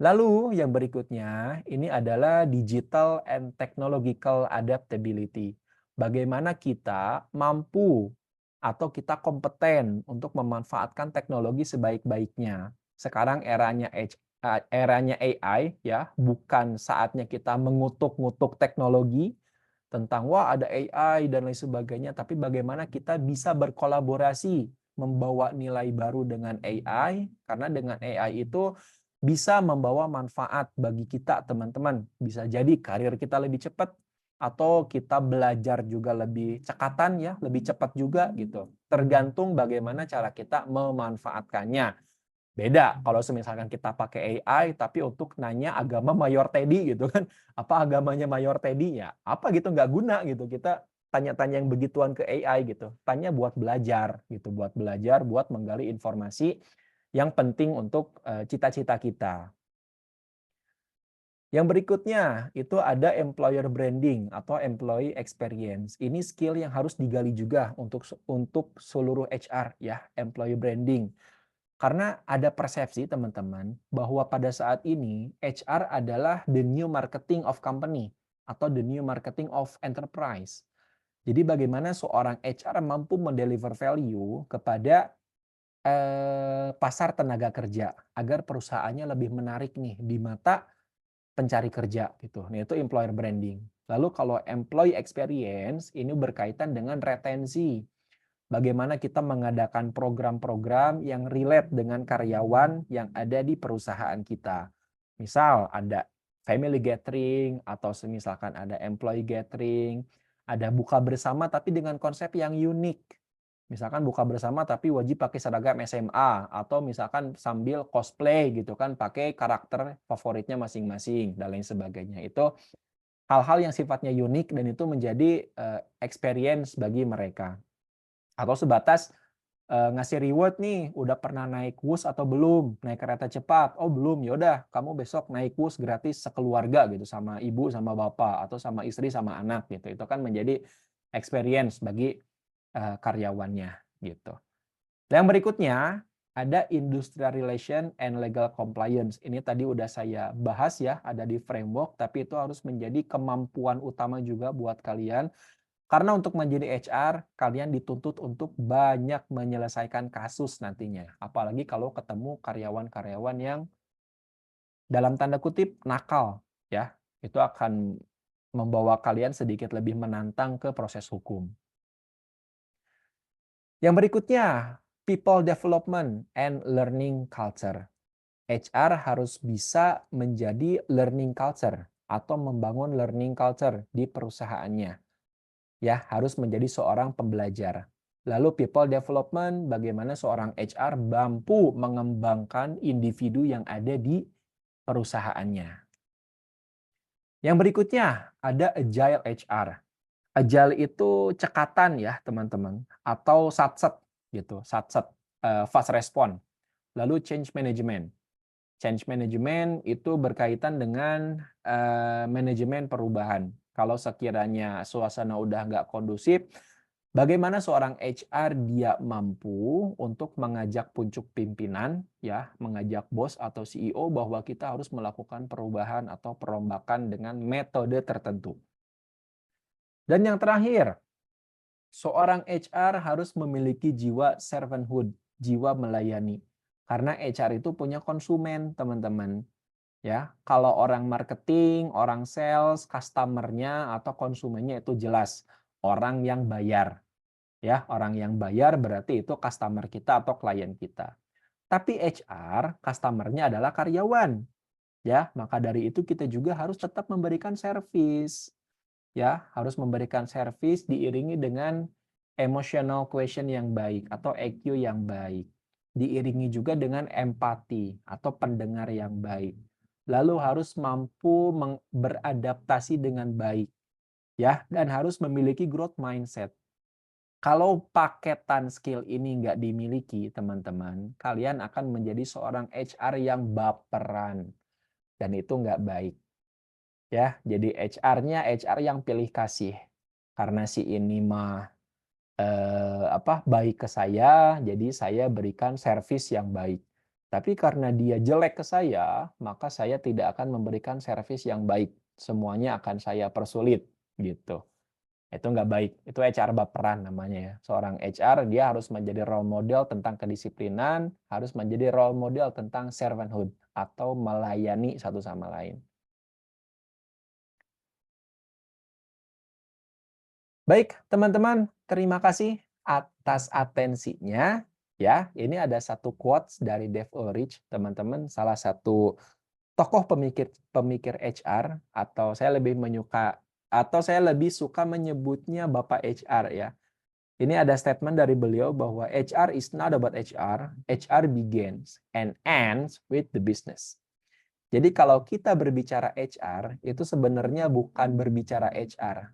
Lalu yang berikutnya, ini adalah Digital and Technological Adaptability. Bagaimana kita mampu atau kita kompeten untuk memanfaatkan teknologi sebaik-baiknya. Sekarang eranya AI ya, bukan saatnya kita mengutuk-ngutuk teknologi tentang wah ada AI dan lain sebagainya, tapi bagaimana kita bisa berkolaborasi membawa nilai baru dengan AI, karena dengan AI itu bisa membawa manfaat bagi kita teman-teman. Bisa jadi karir kita lebih cepat atau kita belajar juga lebih cekatan ya, lebih cepat juga gitu. Tergantung bagaimana cara kita memanfaatkannya. Beda kalau misalkan kita pakai AI tapi untuk nanya agama Mayor Teddy gitu kan. Apa agamanya Mayor Teddy ya? Apa gitu nggak guna gitu. Kita tanya-tanya yang begituan ke AI gitu. Tanya buat belajar gitu, buat belajar, buat menggali informasi yang penting untuk cita-cita kita. Yang berikutnya itu ada employer branding atau employee experience. Ini skill yang harus digali juga untuk seluruh HR ya, employee branding. Karena ada persepsi teman-teman bahwa pada saat ini HR adalah the new marketing of company atau the new marketing of enterprise. Jadi bagaimana seorang HR mampu mendeliver value kepada pasar tenaga kerja agar perusahaannya lebih menarik nih di mata pencari kerja gitu. Nah, itu employer branding. Lalu kalau employee experience ini berkaitan dengan retensi. Bagaimana kita mengadakan program-program yang relate dengan karyawan yang ada di perusahaan kita. Misal ada family gathering atau misalkan ada employee gathering, ada buka bersama tapi dengan konsep yang unik. Misalkan buka bersama tapi wajib pakai seragam SMA atau misalkan sambil cosplay gitu kan pakai karakter favoritnya masing-masing dan lain sebagainya. Itu hal-hal yang sifatnya unik dan itu menjadi experience bagi mereka. Atau sebatas ngasih reward nih, udah pernah naik WUS atau belum? Naik kereta cepat? Oh belum, ya udah kamu besok naik WUS gratis sekeluarga gitu sama ibu sama bapak atau sama istri sama anak gitu. Itu kan menjadi experience bagi karyawannya gitu. Yang berikutnya ada industrial relation and legal compliance. Ini tadi udah saya bahas ya, ada di framework, tapi itu harus menjadi kemampuan utama juga buat kalian. Karena untuk menjadi HR, kalian dituntut untuk banyak menyelesaikan kasus nantinya. Apalagi kalau ketemu karyawan-karyawan yang dalam tanda kutip nakal, ya. Itu akan membawa kalian sedikit lebih menantang ke proses hukum. Yang berikutnya, people development and learning culture. HR harus bisa menjadi learning culture atau membangun learning culture di perusahaannya. Ya, harus menjadi seorang pembelajar. Lalu people development, bagaimana seorang HR mampu mengembangkan individu yang ada di perusahaannya. Yang berikutnya ada agile HR. Agile itu cekatan ya teman-teman, atau satset gitu, satset, fast respon. Lalu change management. Change management itu berkaitan dengan manajemen perubahan. Kalau sekiranya suasana udah nggak kondusif, bagaimana seorang HR dia mampu untuk mengajak puncuk pimpinan, ya, mengajak bos atau CEO bahwa kita harus melakukan perubahan atau perombakan dengan metode tertentu. Dan yang terakhir, seorang HR harus memiliki jiwa servanthood, jiwa melayani. Karena HR itu punya konsumen, teman-teman. Ya, kalau orang marketing, orang sales, customer-nya atau konsumennya itu jelas orang yang bayar. Ya, orang yang bayar berarti itu customer kita atau klien kita. Tapi HR, customer-nya adalah karyawan. Ya, maka dari itu kita juga harus tetap memberikan servis. Ya, harus memberikan servis diiringi dengan emotional question yang baik atau EQ yang baik. Diiringi juga dengan empati atau pendengar yang baik. Lalu harus mampu beradaptasi dengan baik, ya, dan harus memiliki growth mindset. Kalau paketan skill ini nggak dimiliki, teman-teman, kalian akan menjadi seorang HR yang baperan, dan itu nggak baik. Ya, jadi HR-nya HR yang pilih kasih. Karena si ini mah baik ke saya, jadi saya berikan servis yang baik. Tapi karena dia jelek ke saya, maka saya tidak akan memberikan servis yang baik. Semuanya akan saya persulit, gitu. Itu nggak baik. Itu HR baperan namanya ya. Seorang HR dia harus menjadi role model tentang kedisiplinan, harus menjadi role model tentang servanthood atau melayani satu sama lain. Baik, teman-teman, terima kasih atas atensinya. Ya, ini ada satu quotes dari Dave Ulrich, teman-teman, salah satu tokoh pemikir pemikir HR atau saya lebih suka menyebutnya Bapak HR ya. Ini ada statement dari beliau bahwa HR is not about HR, HR begins and ends with the business. Jadi kalau kita berbicara HR, itu sebenarnya bukan berbicara HR,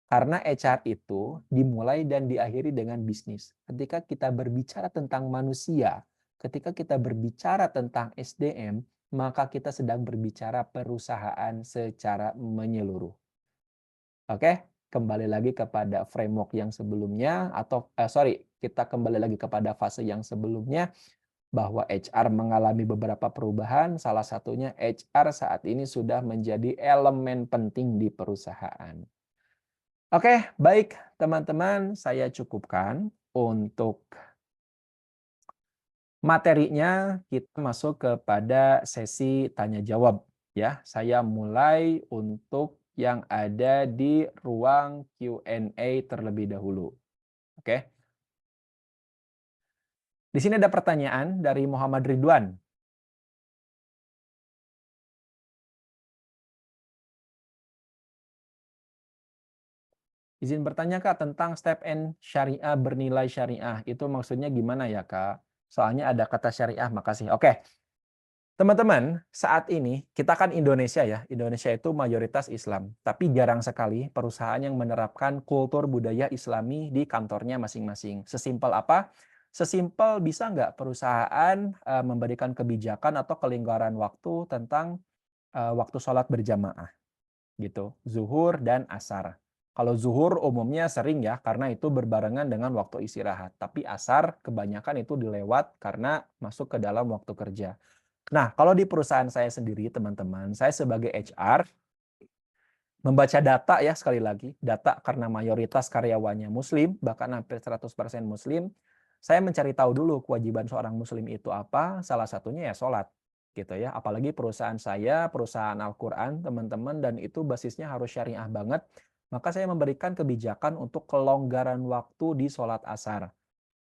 karena HR itu dimulai dan diakhiri dengan bisnis. Ketika kita berbicara tentang manusia, ketika kita berbicara tentang SDM, maka kita sedang berbicara perusahaan secara menyeluruh. Oke, kembali lagi kepada framework yang sebelumnya kita kembali lagi kepada fase yang sebelumnya bahwa HR mengalami beberapa perubahan, salah satunya HR saat ini sudah menjadi elemen penting di perusahaan. Oke, baik teman-teman, saya cukupkan untuk materinya. Kita masuk kepada sesi tanya jawab ya. Saya mulai untuk yang ada di ruang Q&A terlebih dahulu. Oke. Di sini ada pertanyaan dari Muhammad Ridwan. Izin bertanya Kak tentang step N syariah bernilai syariah. Itu maksudnya gimana ya Kak? Soalnya ada kata syariah, makasih. Oke. Teman-teman, saat ini kita kan Indonesia ya. Indonesia itu mayoritas Islam. Tapi jarang sekali perusahaan yang menerapkan kultur budaya Islami di kantornya masing-masing. Sesimpel apa? Sesimpel bisa nggak perusahaan memberikan kebijakan atau kelonggaran waktu tentang waktu sholat berjamaah gitu, zuhur dan asar. Kalau zuhur umumnya sering ya, karena itu berbarengan dengan waktu istirahat. Tapi asar kebanyakan itu dilewat karena masuk ke dalam waktu kerja. Nah, kalau di perusahaan saya sendiri, teman-teman, saya sebagai HR, membaca data ya sekali lagi, data karena mayoritas karyawannya Muslim, bahkan hampir 100% Muslim, saya mencari tahu dulu kewajiban seorang Muslim itu apa, salah satunya ya sholat. Gitu ya. Apalagi perusahaan saya, perusahaan Al-Quran, teman-teman, dan itu basisnya harus syariah banget. Maka saya memberikan kebijakan untuk kelonggaran waktu di sholat asar.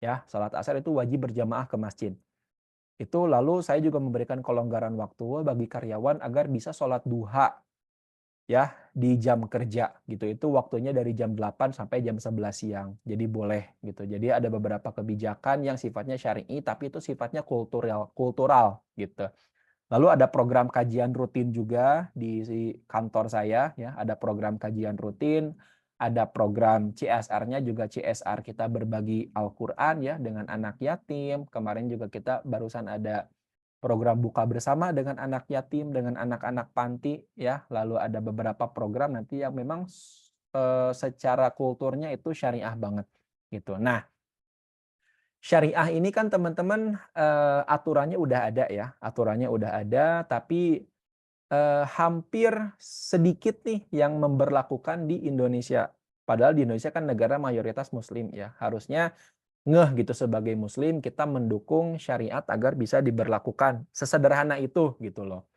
Ya, sholat asar itu wajib berjamaah ke masjid. Itu lalu saya juga memberikan kelonggaran waktu bagi karyawan agar bisa sholat duha ya di jam kerja gitu. Itu waktunya dari jam 8 sampai jam 11 siang. Jadi boleh gitu. Jadi ada beberapa kebijakan yang sifatnya syar'i tapi itu sifatnya kultural gitu. Lalu ada program kajian rutin juga di kantor saya ya, ada program kajian rutin, ada program CSR-nya juga CSR kita berbagi Al-Qur'an ya dengan anak yatim. Kemarin juga kita barusan ada program buka bersama dengan anak yatim, dengan anak-anak panti ya. Lalu ada beberapa program nanti yang memang secara kulturnya itu syariah banget gitu. Nah, syariah ini kan teman-teman aturannya udah ada ya, aturannya udah ada, tapi hampir sedikit nih yang memberlakukan di Indonesia. Padahal di Indonesia kan negara mayoritas muslim ya. Harusnya ngeh gitu sebagai muslim kita mendukung syariat agar bisa diberlakukan. Sesederhana itu gitu loh.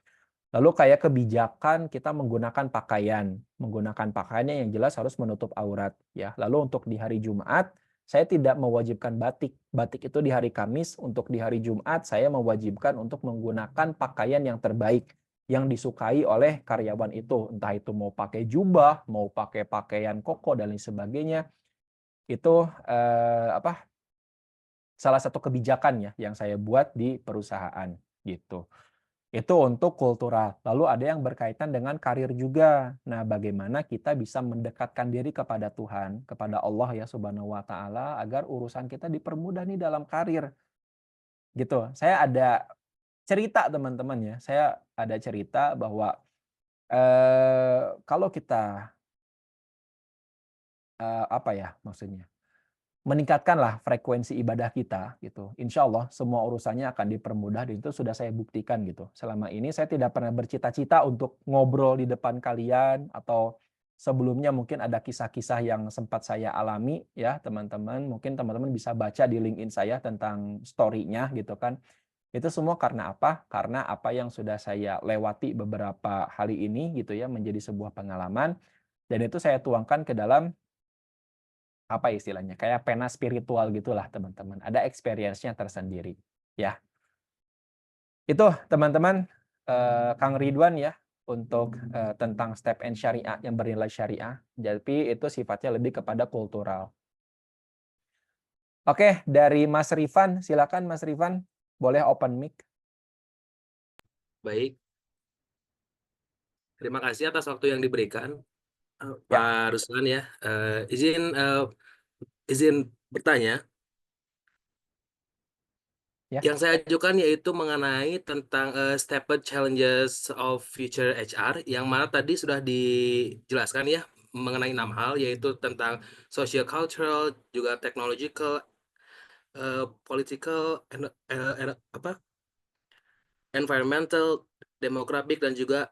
Lalu kayak kebijakan kita menggunakan pakaiannya yang jelas harus menutup aurat ya. Lalu untuk di hari Jumat saya tidak mewajibkan batik. Batik itu di hari Kamis, untuk di hari Jumat saya mewajibkan untuk menggunakan pakaian yang terbaik yang disukai oleh karyawan itu. Entah itu mau pakai jubah, mau pakai pakaian koko dan lain sebagainya. Itu salah satu kebijakan ya yang saya buat di perusahaan gitu. Itu untuk kultural. Lalu ada yang berkaitan dengan karir juga. Nah, bagaimana kita bisa mendekatkan diri kepada Tuhan, kepada Allah ya Subhanahu wa taala agar urusan kita dipermudah nih dalam karir. Gitu. Saya ada cerita teman-teman ya. Saya ada cerita bahwa kalau kita apa ya maksudnya? Meningkatkanlah frekuensi ibadah kita gitu. Insya Allah semua urusannya akan dipermudah dan itu sudah saya buktikan gitu. Selama ini saya tidak pernah bercita-cita untuk ngobrol di depan kalian atau sebelumnya mungkin ada kisah-kisah yang sempat saya alami ya teman-teman. Mungkin teman-teman bisa baca di LinkedIn saya tentang story-nya gitu kan. Itu semua karena apa? Karena apa yang sudah saya lewati beberapa hari ini gitu ya menjadi sebuah pengalaman dan itu saya tuangkan ke dalam apa istilahnya, kayak pena spiritual gitulah teman-teman, ada experience-nya tersendiri, ya. Itu teman-teman, Kang Ridwan ya, untuk, tentang step and syariah yang bernilai syariah, jadi itu sifatnya lebih kepada kultural. Oke, dari Mas Rifan, silakan Mas Rifan, boleh open mic. Baik, terima kasih atas waktu yang diberikan, Ya, Pak Ruslan ya. Izin bertanya. ya. Yang saya ajukan yaitu mengenai tentang Steped Challenges of Future HR, yang mana tadi sudah dijelaskan ya mengenai 6 hal, yaitu tentang social cultural, juga technological, political, environmental, demographic, dan juga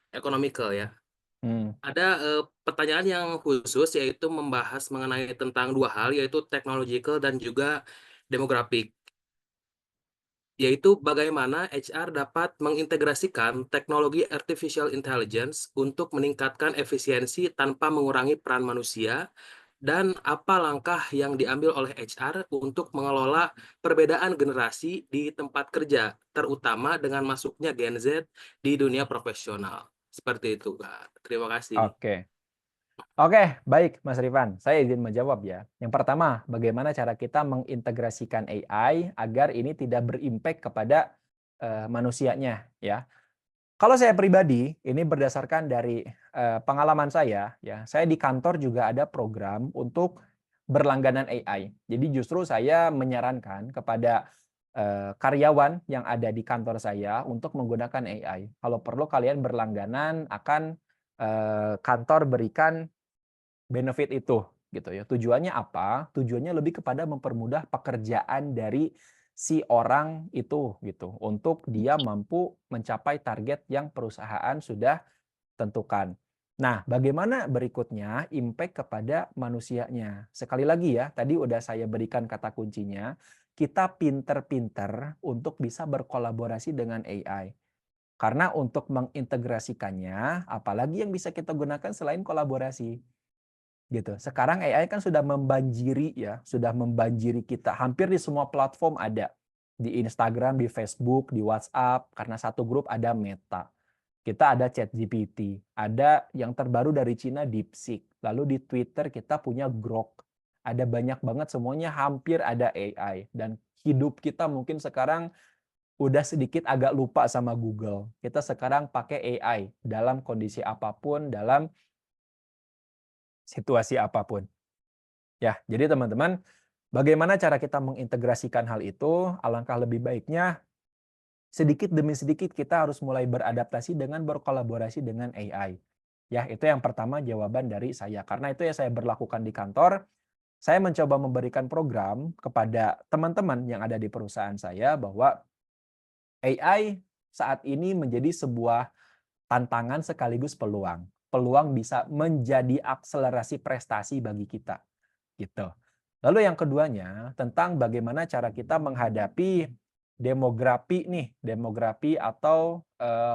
economical ya. Hmm. Ada pertanyaan yang khusus yaitu membahas mengenai tentang 2 hal, yaitu technological dan juga demographic, yaitu bagaimana HR dapat mengintegrasikan teknologi artificial intelligence untuk meningkatkan efisiensi tanpa mengurangi peran manusia, dan apa langkah yang diambil oleh HR untuk mengelola perbedaan generasi di tempat kerja, terutama dengan masuknya Gen Z di dunia profesional. Seperti itu, Kak. Terima kasih. Oke. Oke, baik Mas Rifan. Saya izin menjawab ya. Yang pertama, bagaimana cara kita mengintegrasikan AI agar ini tidak berimpact kepada manusianya ya. Kalau saya pribadi, ini berdasarkan dari pengalaman saya ya. Saya di kantor juga ada program untuk berlangganan AI. Jadi justru saya menyarankan kepada karyawan yang ada di kantor saya untuk menggunakan AI. Kalau perlu kalian berlangganan akan kantor berikan benefit itu gitu ya. Tujuannya apa? Tujuannya lebih kepada mempermudah pekerjaan dari si orang itu gitu untuk dia mampu mencapai target yang perusahaan sudah tentukan. Nah, bagaimana berikutnya impact kepada manusianya? Sekali lagi ya, tadi udah saya berikan kata kuncinya, kita pinter-pinter untuk bisa berkolaborasi dengan AI. Karena untuk mengintegrasikannya, apalagi yang bisa kita gunakan selain kolaborasi? Gitu. Sekarang AI kan sudah membanjiri ya, sudah membanjiri kita. Hampir di semua platform ada. Di Instagram, di Facebook, di WhatsApp, karena satu grup ada Meta. Kita ada ChatGPT, ada yang terbaru dari Cina DeepSeek. Lalu di Twitter kita punya Grok. Ada banyak banget semuanya hampir ada AI dan hidup kita mungkin sekarang udah sedikit agak lupa sama Google. Kita sekarang pakai AI dalam kondisi apapun, dalam situasi apapun. Ya, jadi teman-teman, bagaimana cara kita mengintegrasikan hal itu? Alangkah lebih baiknya sedikit demi sedikit kita harus mulai beradaptasi dengan berkolaborasi dengan AI. Ya, itu yang pertama jawaban dari saya. Karena itu yang saya berlakukan di kantor. Saya mencoba memberikan program kepada teman-teman yang ada di perusahaan saya bahwa AI saat ini menjadi sebuah tantangan sekaligus peluang. peluang bisa menjadi akselerasi prestasi bagi kita, gitu. Lalu yang keduanya tentang bagaimana cara kita menghadapi demografi atau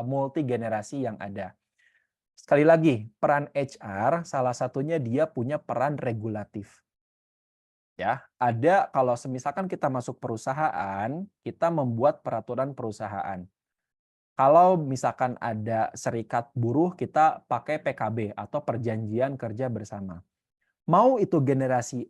multi generasi yang ada. Sekali lagi, peran HR salah satunya dia punya peran regulatif. Ya, ada kalau misalkan kita masuk perusahaan, kita membuat peraturan perusahaan. Kalau misalkan ada serikat buruh, kita pakai PKB atau perjanjian kerja bersama. Mau itu generasi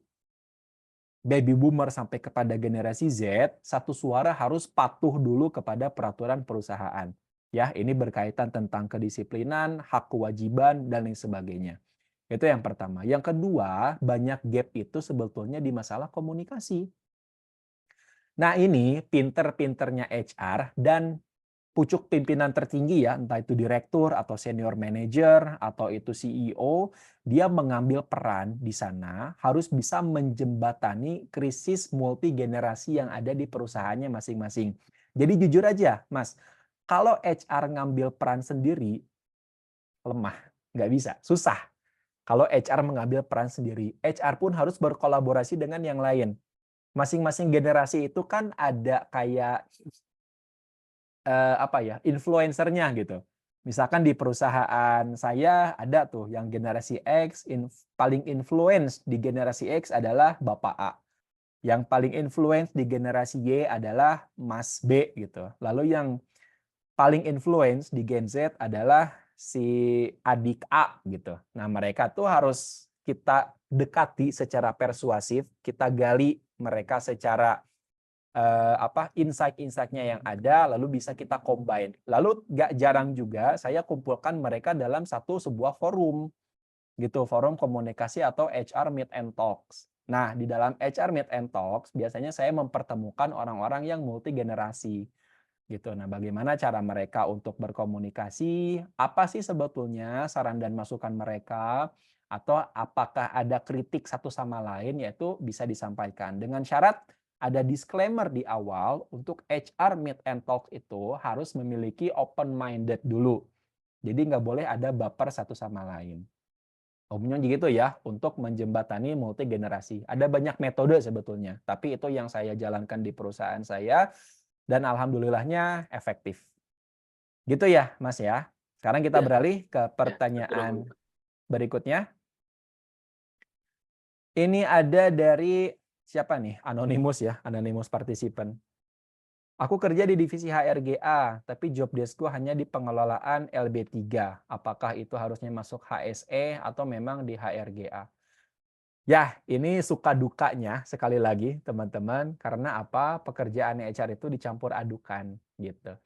baby boomer sampai kepada generasi Z, satu suara harus patuh dulu kepada peraturan perusahaan. Ya, ini berkaitan tentang kedisiplinan, hak kewajiban, dan lain sebagainya. Itu yang pertama. Yang kedua, banyak gap itu sebetulnya di masalah komunikasi. Nah, ini pinter-pinternya HR dan pucuk pimpinan tertinggi ya, entah itu direktur atau senior manager atau itu CEO, dia mengambil peran di sana harus bisa menjembatani krisis multi generasi yang ada di perusahaannya masing-masing. Jadi jujur aja, Mas, kalau HR ngambil peran sendiri, lemah, nggak bisa, susah. Kalau HR mengambil peran sendiri, HR pun harus berkolaborasi dengan yang lain. Masing-masing generasi itu kan ada kayak influencernya gitu. Misalkan di perusahaan saya ada tuh yang generasi X, paling influence di generasi X adalah Bapak A. Yang paling influence di generasi Y adalah Mas B gitu. Lalu yang paling influence di Gen Z adalah si adik A gitu. Nah, mereka tuh harus kita dekati secara persuasif, kita gali mereka secara insight-insight-nya yang ada, lalu bisa kita combine. Lalu nggak jarang juga saya kumpulkan mereka dalam sebuah forum, gitu, forum komunikasi atau HR Meet and Talks. Nah, di dalam HR Meet and Talks, biasanya saya mempertemukan orang-orang yang multi generasi, gitu. Nah, bagaimana cara mereka untuk berkomunikasi, apa sih sebetulnya saran dan masukan mereka, atau apakah ada kritik satu sama lain, yaitu bisa disampaikan. Dengan syarat ada disclaimer di awal, untuk HR Meet and Talk itu harus memiliki open-minded dulu. Jadi nggak boleh ada baper satu sama lain. Umumnya gitu ya, untuk menjembatani multi generasi. Ada banyak metode sebetulnya, tapi itu yang saya jalankan di perusahaan saya, dan alhamdulillahnya efektif. Gitu ya, Mas ya. Sekarang kita Ya, beralih ke ya, betul. pertanyaan berikutnya. Ini ada dari siapa nih? Anonymous ya, Anonymous participant. Aku kerja di divisi HRGA, tapi job deskku hanya di pengelolaan LB3. Apakah itu harusnya masuk HSE atau memang di HRGA? Ya, ini suka dukanya sekali lagi teman-teman, karena apa? Pekerjaan HR itu dicampur adukan gitu.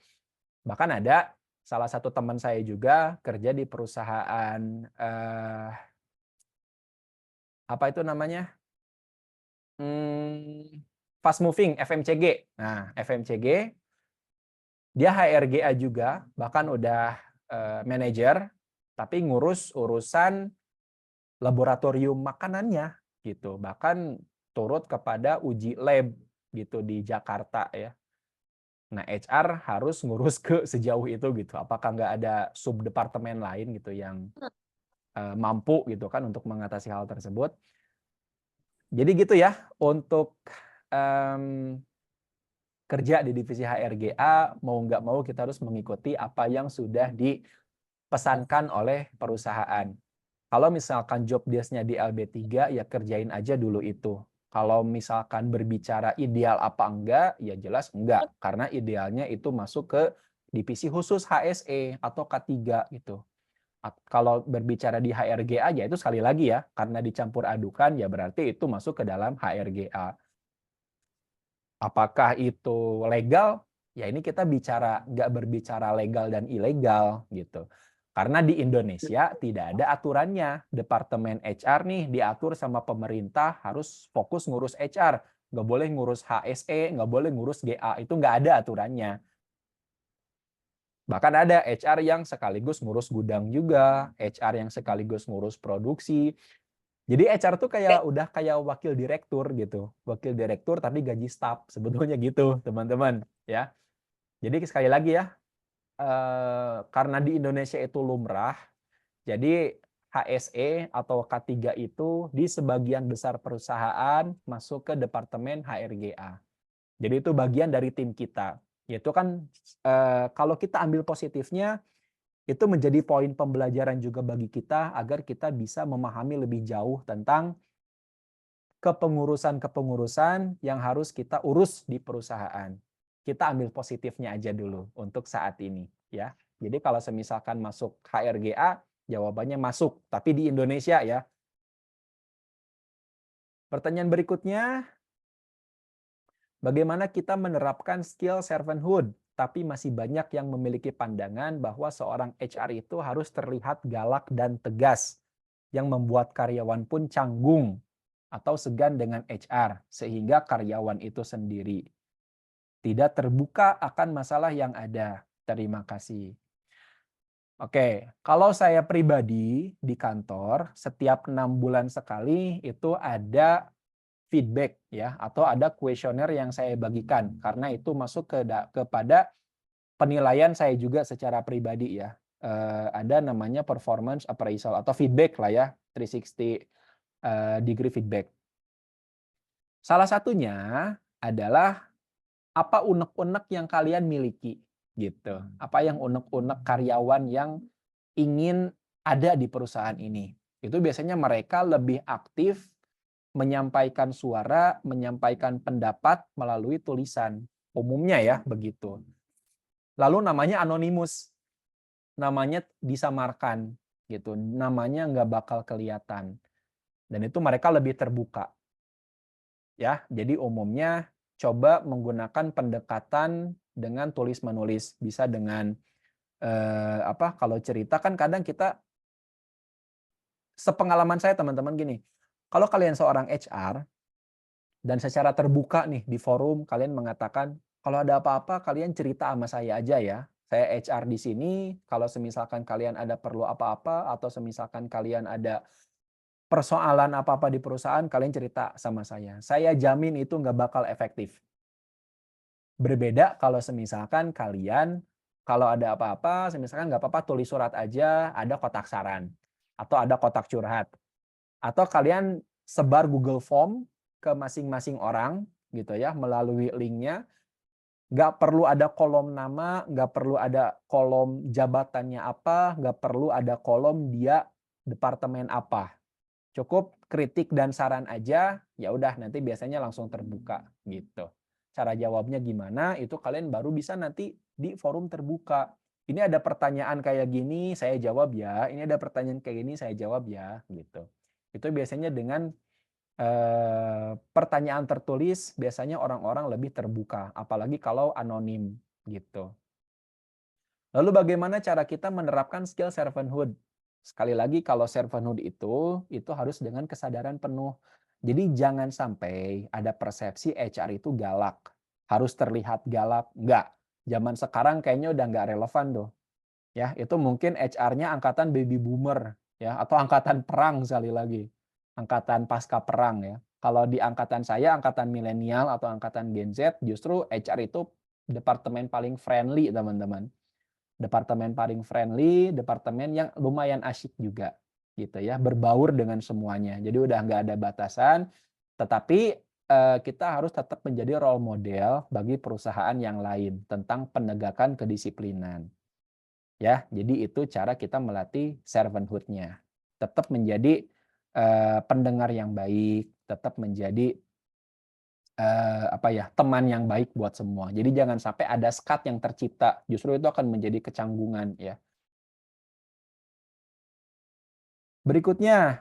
Bahkan ada salah satu teman saya juga kerja di perusahaan apa itu namanya? Fast moving FMCG. Nah, FMCG dia HRGA juga, bahkan udah manajer, tapi ngurus urusan laboratorium makanannya gitu. Bahkan turut kepada uji lab gitu di Jakarta ya. Nah, HR harus ngurus ke sejauh itu gitu. Apakah nggak ada sub departemen lain gitu yang mampu gitu kan untuk mengatasi hal tersebut. Jadi gitu ya untuk kerja di divisi HRGA, mau nggak mau kita harus mengikuti apa yang sudah dipesankan oleh perusahaan. Kalau misalkan job desk-nya di LB3, ya kerjain aja dulu itu. Kalau misalkan berbicara ideal apa enggak, ya jelas enggak. Karena idealnya itu masuk ke divisi khusus HSE atau K3 gitu. Kalau berbicara di HRGA, ya itu sekali lagi ya, karena dicampur adukan, ya berarti itu masuk ke dalam HRGA. Apakah itu legal? Ya ini kita nggak berbicara legal dan ilegal gitu. Karena di Indonesia tidak ada aturannya. Departemen HR nih diatur sama pemerintah harus fokus ngurus HR. Nggak boleh ngurus HSE, nggak boleh ngurus GA. Itu nggak ada aturannya. Bahkan ada HR yang sekaligus ngurus gudang juga, HR yang sekaligus ngurus produksi. Jadi HR tuh udah kayak wakil direktur gitu. Wakil direktur tapi gaji staf. Sebetulnya gitu, teman-teman, ya. Jadi sekali lagi ya, karena di Indonesia itu lumrah, Jadi HSE atau K3 itu di sebagian besar perusahaan masuk ke departemen HRGA. Jadi itu bagian dari tim kita. Yaitu kan kalau kita ambil positifnya, itu menjadi poin pembelajaran juga bagi kita agar kita bisa memahami lebih jauh tentang kepengurusan-kepengurusan yang harus kita urus di perusahaan. Kita ambil positifnya aja dulu untuk saat ini, ya. Jadi kalau semisalkan masuk HRGA, jawabannya masuk, tapi di Indonesia ya. Pertanyaan berikutnya, bagaimana kita menerapkan skill servanthood, tapi masih banyak yang memiliki pandangan bahwa seorang HR itu harus terlihat galak dan tegas, yang membuat karyawan pun canggung atau segan dengan HR, sehingga karyawan itu sendiri tidak terbuka akan masalah yang ada. Terima kasih. Oke, kalau saya pribadi di kantor, setiap 6 bulan sekali itu ada feedback ya, atau ada kuesioner yang saya bagikan, karena itu masuk kepada penilaian saya juga secara pribadi ya. Ada namanya performance appraisal atau feedback lah ya, 360 degree feedback. Salah satunya adalah apa unek-unek yang kalian miliki gitu. Apa yang unek-unek karyawan yang ingin ada di perusahaan ini. Itu biasanya mereka lebih aktif menyampaikan suara, menyampaikan pendapat melalui tulisan. Umumnya ya begitu. Lalu namanya anonimus. Namanya disamarkan gitu. Namanya nggak bakal kelihatan. Dan itu mereka lebih terbuka. Ya, jadi umumnya coba menggunakan pendekatan dengan tulis menulis, bisa dengan kalau cerita kan kadang kita, sepengalaman saya teman-teman gini, kalau kalian seorang HR dan secara terbuka nih di forum kalian mengatakan kalau ada apa-apa kalian cerita sama saya aja ya. Saya HR di sini, kalau semisalkan kalian ada perlu apa-apa atau semisalkan kalian ada persoalan apa-apa di perusahaan, kalian cerita sama saya. Saya jamin itu nggak bakal efektif. Berbeda kalau semisalkan kalian, kalau ada apa-apa, semisalkan nggak apa-apa tulis surat aja, ada kotak saran. Atau ada kotak curhat. Atau kalian sebar Google Form ke masing-masing orang, gitu ya, melalui linknya. Nggak perlu ada kolom nama, nggak perlu ada kolom jabatannya apa, nggak perlu ada kolom dia departemen apa. Cukup kritik dan saran aja, ya udah nanti biasanya langsung terbuka gitu. Cara jawabnya gimana, itu kalian baru bisa nanti di forum terbuka. Ini ada pertanyaan kayak gini, saya jawab ya. Ini ada pertanyaan kayak gini, saya jawab ya, gitu. Itu biasanya dengan pertanyaan tertulis, biasanya orang-orang lebih terbuka, apalagi kalau anonim gitu. Lalu bagaimana cara kita menerapkan skill servanthood? Sekali lagi kalau servanthood itu harus dengan kesadaran penuh. Jadi jangan sampai ada persepsi HR itu galak. Harus terlihat galak. Enggak. Zaman sekarang kayaknya udah nggak relevan tuh. Ya, itu mungkin HR-nya angkatan baby boomer ya atau angkatan perang sekali lagi. Angkatan pasca perang ya. Kalau di angkatan saya, angkatan milenial atau angkatan Gen Z, justru HR itu departemen paling friendly, teman-teman. Departemen paling friendly, departemen yang lumayan asyik juga gitu ya, berbaur dengan semuanya. Jadi udah nggak ada batasan, tetapi kita harus tetap menjadi role model bagi perusahaan yang lain tentang penegakan kedisiplinan. Ya, jadi itu cara kita melatih servanthood-nya. Tetap menjadi pendengar yang baik, tetap menjadi teman yang baik buat semua. Jadi jangan sampai ada skat yang tercipta, justru itu akan menjadi kecanggungan ya. Berikutnya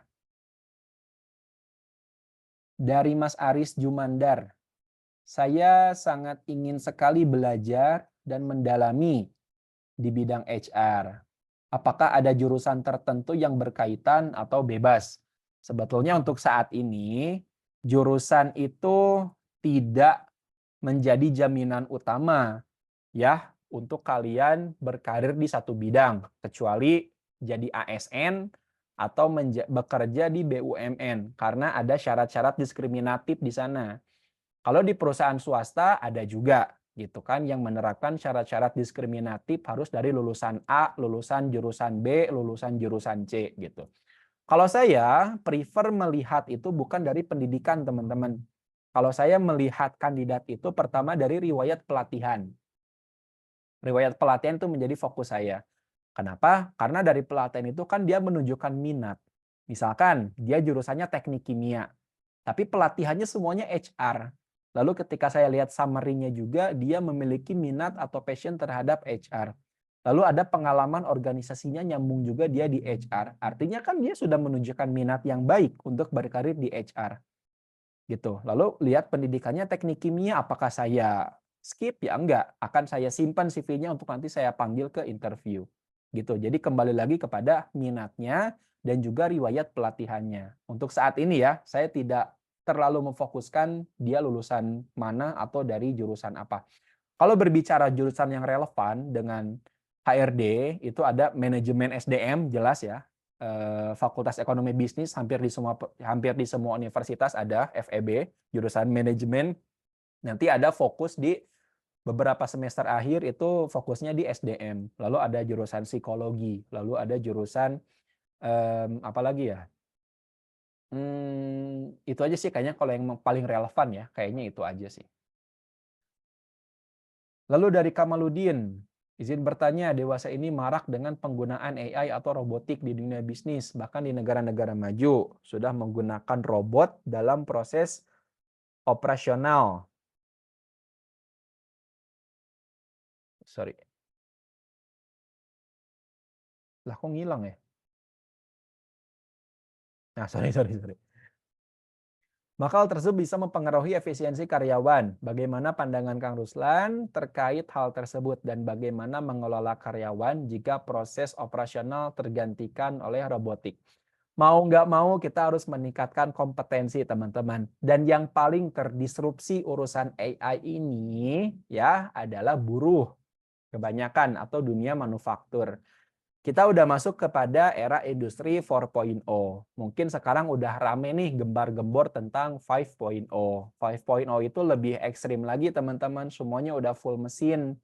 dari Mas Aris Jumandar. Saya sangat ingin sekali belajar dan mendalami di bidang HR. Apakah ada jurusan tertentu yang berkaitan atau bebas? Sebetulnya untuk saat ini, jurusan itu tidak menjadi jaminan utama ya untuk kalian berkarir di satu bidang, kecuali jadi ASN atau bekerja di BUMN karena ada syarat-syarat diskriminatif di sana. Kalau di perusahaan swasta ada juga gitu kan, yang menerapkan syarat-syarat diskriminatif harus dari lulusan A, lulusan jurusan B, lulusan jurusan C gitu. Kalau saya prefer melihat itu bukan dari pendidikan, teman-teman. Kalau saya melihat kandidat itu pertama dari riwayat pelatihan. Riwayat pelatihan itu menjadi fokus saya. Kenapa? Karena dari pelatihan itu kan dia menunjukkan minat. Misalkan dia jurusannya teknik kimia, tapi pelatihannya semuanya HR. Lalu ketika saya lihat summary-nya juga, dia memiliki minat atau passion terhadap HR. Lalu ada pengalaman organisasinya nyambung juga dia di HR. Artinya kan dia sudah menunjukkan minat yang baik untuk berkarir di HR. Gitu. Lalu lihat pendidikannya teknik kimia, apakah saya skip? Ya enggak, akan saya simpan CV-nya untuk nanti saya panggil ke interview. Gitu. Jadi kembali lagi kepada minatnya dan juga riwayat pelatihannya. Untuk saat ini ya, saya tidak terlalu memfokuskan dia lulusan mana atau dari jurusan apa. Kalau berbicara jurusan yang relevan dengan HRD, itu ada manajemen SDM, jelas ya. Fakultas Ekonomi Bisnis hampir di semua universitas ada FEB, jurusan manajemen. Nanti ada fokus di beberapa semester akhir itu fokusnya di SDM. Lalu ada jurusan psikologi, lalu ada jurusan apa lagi ya? Itu aja sih kayaknya kalau yang paling relevan ya, kayaknya itu aja sih. Lalu dari Kamaludin, izin bertanya, dewasa ini marak dengan penggunaan AI atau robotik di dunia bisnis, bahkan di negara-negara maju sudah menggunakan robot dalam proses operasional. Sorry. Lah kok ngilang ya? Nah, sorry. Maka hal tersebut bisa mempengaruhi efisiensi karyawan. Bagaimana pandangan Kang Ruslan terkait hal tersebut dan bagaimana mengelola karyawan jika proses operasional tergantikan oleh robotik? Mau nggak mau kita harus meningkatkan kompetensi teman-teman. Dan yang paling terdisrupsi urusan AI ini ya adalah buruh kebanyakan atau dunia manufaktur. Kita udah masuk kepada era industri 4.0. Mungkin sekarang udah rame nih gembar-gembor tentang 5.0. 5.0 itu lebih ekstrim lagi teman-teman. Semuanya udah full mesin.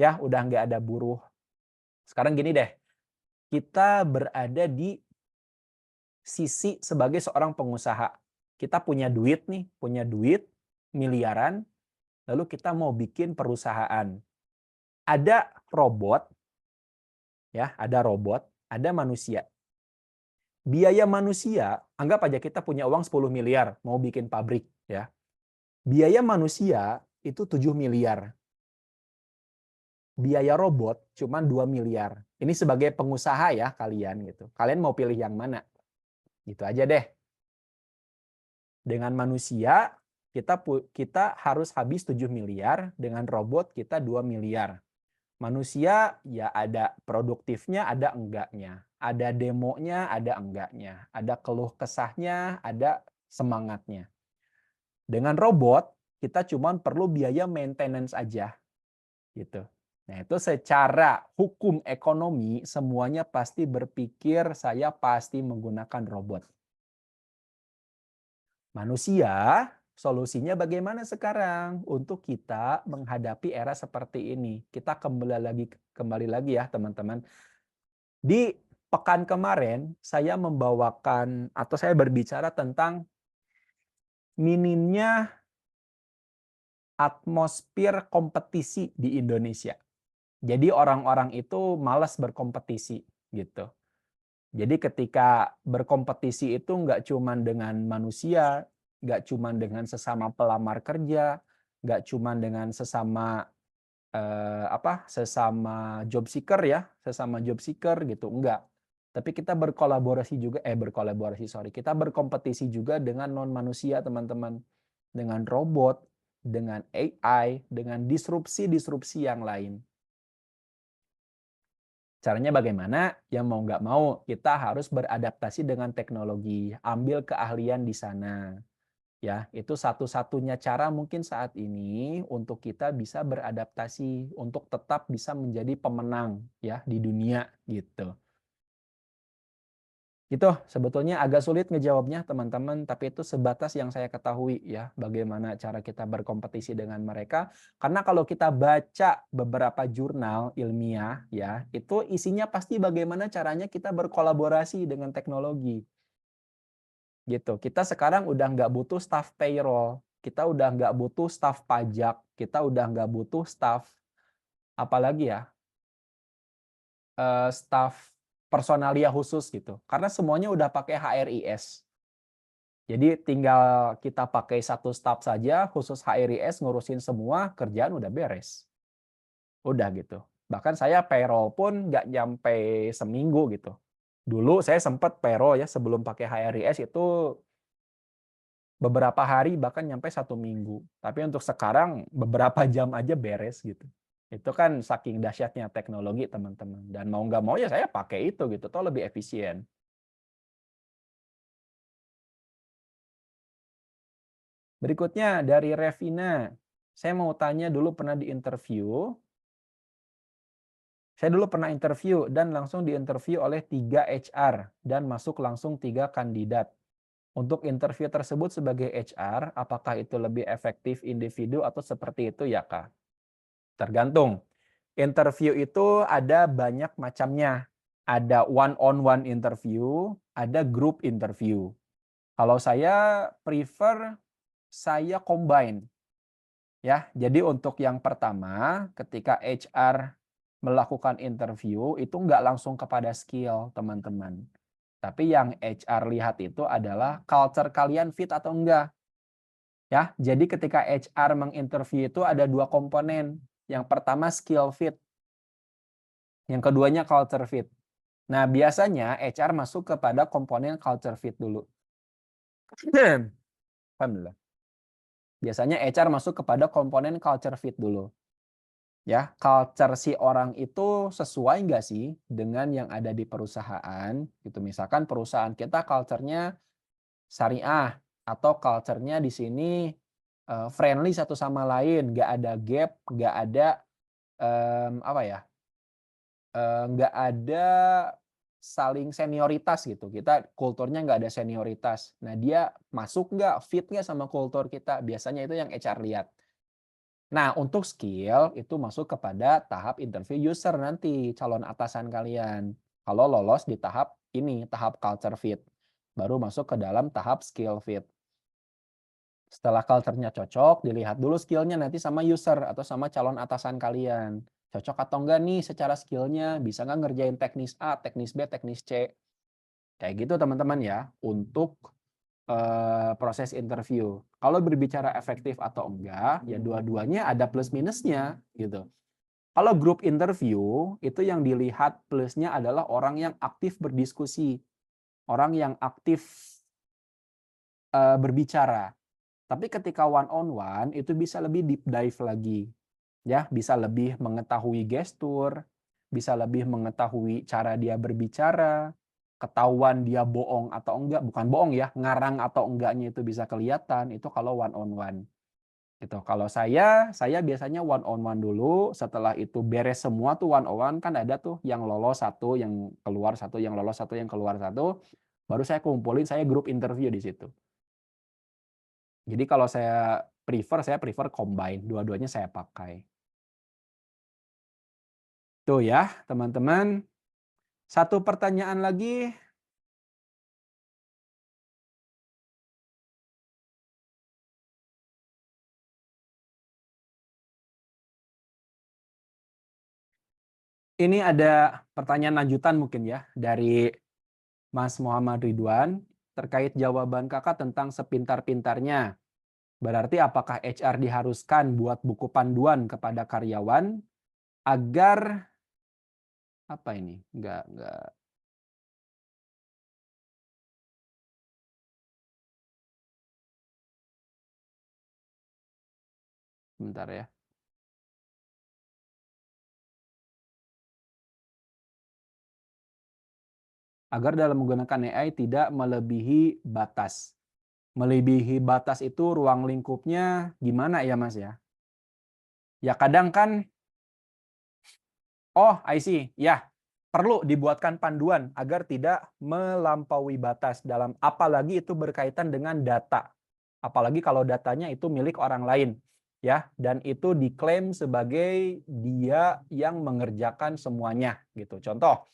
Ya, udah nggak ada buruh. Sekarang gini deh. Kita berada di sisi sebagai seorang pengusaha. Kita punya duit nih, miliaran. Lalu kita mau bikin perusahaan. Ada robot, ya, ada manusia. Biaya manusia, anggap aja kita punya uang 10 miliar, mau bikin pabrik. Ya. Biaya manusia itu 7 miliar. Biaya robot cuma 2 miliar. Ini sebagai pengusaha ya kalian gitu. Kalian mau pilih yang mana? Gitu aja deh. Dengan manusia, kita harus habis 7 miliar, dengan robot kita 2 miliar. Manusia ya ada produktifnya, ada enggaknya. Ada demonya, ada enggaknya. Ada keluh kesahnya, ada semangatnya. Dengan robot, kita cuma perlu biaya maintenance aja. Gitu. Nah, itu secara hukum ekonomi, semuanya pasti berpikir saya pasti menggunakan robot. Manusia, solusinya bagaimana sekarang untuk kita menghadapi era seperti ini? Kita kembali lagi ya, teman-teman. Di pekan kemarin saya membawakan atau saya berbicara tentang minimnya atmosfer kompetisi di Indonesia. Jadi orang-orang itu malas berkompetisi gitu. Jadi ketika berkompetisi itu nggak cuma dengan manusia, nggak cuma dengan sesama pelamar kerja, nggak cuma dengan sesama sesama job seeker ya, sesama job seeker gitu, enggak. Tapi kita kita berkompetisi juga dengan non manusia teman-teman, dengan robot, dengan AI, dengan disrupsi yang lain. Caranya bagaimana? Ya mau nggak mau kita harus beradaptasi dengan teknologi, ambil keahlian di sana. Ya, itu satu-satunya cara mungkin saat ini untuk kita bisa beradaptasi, untuk tetap bisa menjadi pemenang ya di dunia gitu. Itu sebetulnya agak sulit ngejawabnya teman-teman, tapi itu sebatas yang saya ketahui ya, bagaimana cara kita berkompetisi dengan mereka. Karena kalau kita baca beberapa jurnal ilmiah ya, itu isinya pasti bagaimana caranya kita berkolaborasi dengan teknologi. Gitu. Kita sekarang udah nggak butuh staf payroll, kita udah nggak butuh staf pajak, kita udah nggak butuh staf apalagi ya, staf personalia khusus gitu. Karena semuanya udah pakai HRIS. Jadi tinggal kita pakai satu staf saja khusus HRIS ngurusin semua, kerjaan udah beres. Udah gitu. Bahkan saya payroll pun nggak nyampe seminggu gitu. Dulu saya sempat payroll ya sebelum pakai HRIS itu beberapa hari bahkan nyampe 1 minggu. Tapi untuk sekarang beberapa jam aja beres gitu. Itu kan saking dahsyatnya teknologi teman-teman. Dan mau nggak mau ya saya pakai itu gitu, toh lebih efisien. Berikutnya dari Revina. Saya mau tanya dulu pernah diinterview. Saya dulu pernah interview dan langsung diinterview oleh 3 HR dan masuk langsung 3 kandidat. Untuk interview tersebut sebagai HR, apakah itu lebih efektif individu atau seperti itu ya Kak? Tergantung. Interview itu ada banyak macamnya. Ada one-on-one interview, ada group interview. Kalau saya prefer saya combine. Ya, jadi untuk yang pertama, ketika HR melakukan interview, itu nggak langsung kepada skill, teman-teman. Tapi yang HR lihat itu adalah culture kalian fit atau enggak. Ya, jadi ketika HR menginterview itu ada 2 komponen. Yang pertama skill fit, yang keduanya culture fit. Nah, biasanya HR masuk kepada komponen culture fit dulu. Alhamdulillah. Biasanya HR masuk kepada komponen culture fit dulu. Ya, culture si orang itu sesuai nggak sih dengan yang ada di perusahaan? Gitu. Misalkan perusahaan kita culture-nya syariah atau culture-nya di sini friendly satu sama lain, nggak ada gap, nggak ada apa ya? Nggak ada saling senioritas gitu. Kita kulturnya nggak ada senioritas. Nah, dia masuk nggak, fit nggak sama kultur kita? Biasanya itu yang HR lihat. Nah, untuk skill itu masuk kepada tahap interview user nanti, calon atasan kalian. Kalau lolos di tahap ini, tahap culture fit. Baru masuk ke dalam tahap skill fit. Setelah culture-nya cocok, dilihat dulu skill-nya nanti sama user atau sama calon atasan kalian. Cocok atau enggak nih secara skill-nya, bisa nggak ngerjain teknis A, teknis B, teknis C. Kayak gitu teman-teman ya, untuk proses interview. Kalau berbicara efektif atau enggak, ya dua-duanya ada plus minusnya gitu. Kalau grup interview, itu yang dilihat plusnya adalah orang yang aktif berdiskusi, orang yang aktif berbicara. Tapi ketika one on one itu bisa lebih deep dive lagi. Ya, bisa lebih mengetahui gestur, bisa lebih mengetahui cara dia berbicara, ketahuan dia bohong atau enggak, bukan bohong ya, ngarang atau enggaknya itu bisa kelihatan, itu kalau one on one. Gitu. Kalau saya biasanya one on one dulu, setelah itu beres semua tuh one on one, kan ada tuh yang lolos satu, yang keluar satu, yang lolos satu, yang keluar satu, baru saya kumpulin, saya grup interview di situ. Jadi kalau saya prefer combine, dua-duanya saya pakai. Tuh ya, teman-teman. Satu pertanyaan lagi. Ini ada pertanyaan lanjutan mungkin ya dari Mas Muhammad Ridwan terkait jawaban Kakak tentang sepintar-pintarnya. Berarti apakah HR diharuskan buat buku panduan kepada karyawan agar apa ini? Enggak. Bentar ya. Agar dalam menggunakan AI tidak melebihi batas. Melebihi batas itu ruang lingkupnya gimana ya Mas ya? Ya kadang kan, oh I see, ya perlu dibuatkan panduan agar tidak melampaui batas dalam apalagi itu berkaitan dengan data. Apalagi kalau datanya itu milik orang lain ya dan itu diklaim sebagai dia yang mengerjakan semuanya gitu. Contoh,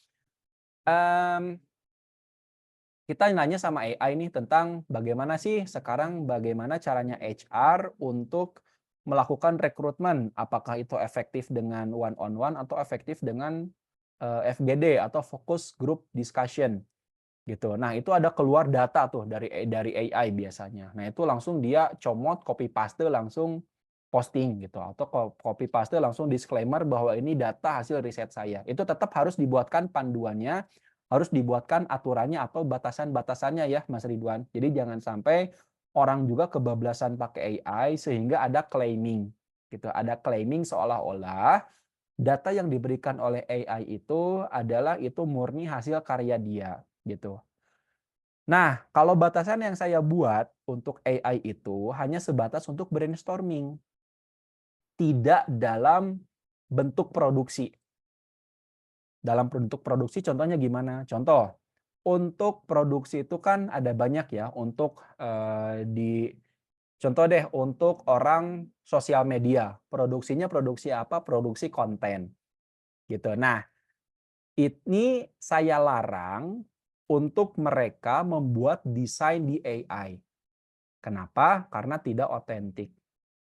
kita nanya sama AI nih tentang bagaimana sih sekarang bagaimana caranya HR untuk melakukan rekrutmen. Apakah itu efektif dengan one on one atau efektif dengan FGD atau focus group discussion gitu. Nah, itu ada keluar data tuh dari AI biasanya. Nah, itu langsung dia comot, copy paste langsung posting gitu atau copy paste langsung disclaimer bahwa ini data hasil riset saya. Itu tetap harus dibuatkan panduannya, harus dibuatkan aturannya atau batasan-batasannya ya, Mas Ridwan. Jadi jangan sampai orang juga kebablasan pakai AI sehingga ada claiming gitu. Ada claiming seolah-olah data yang diberikan oleh AI itu adalah itu murni hasil karya dia gitu. Nah, kalau batasan yang saya buat untuk AI itu hanya sebatas untuk brainstorming, tidak dalam bentuk produksi. Dalam bentuk produksi contohnya gimana? Contoh, untuk produksi itu kan ada banyak ya untuk contoh deh untuk orang sosial media, produksinya produksi apa? Produksi konten gitu. Nah, ini saya larang untuk mereka membuat desain di AI. Kenapa? Karena tidak otentik.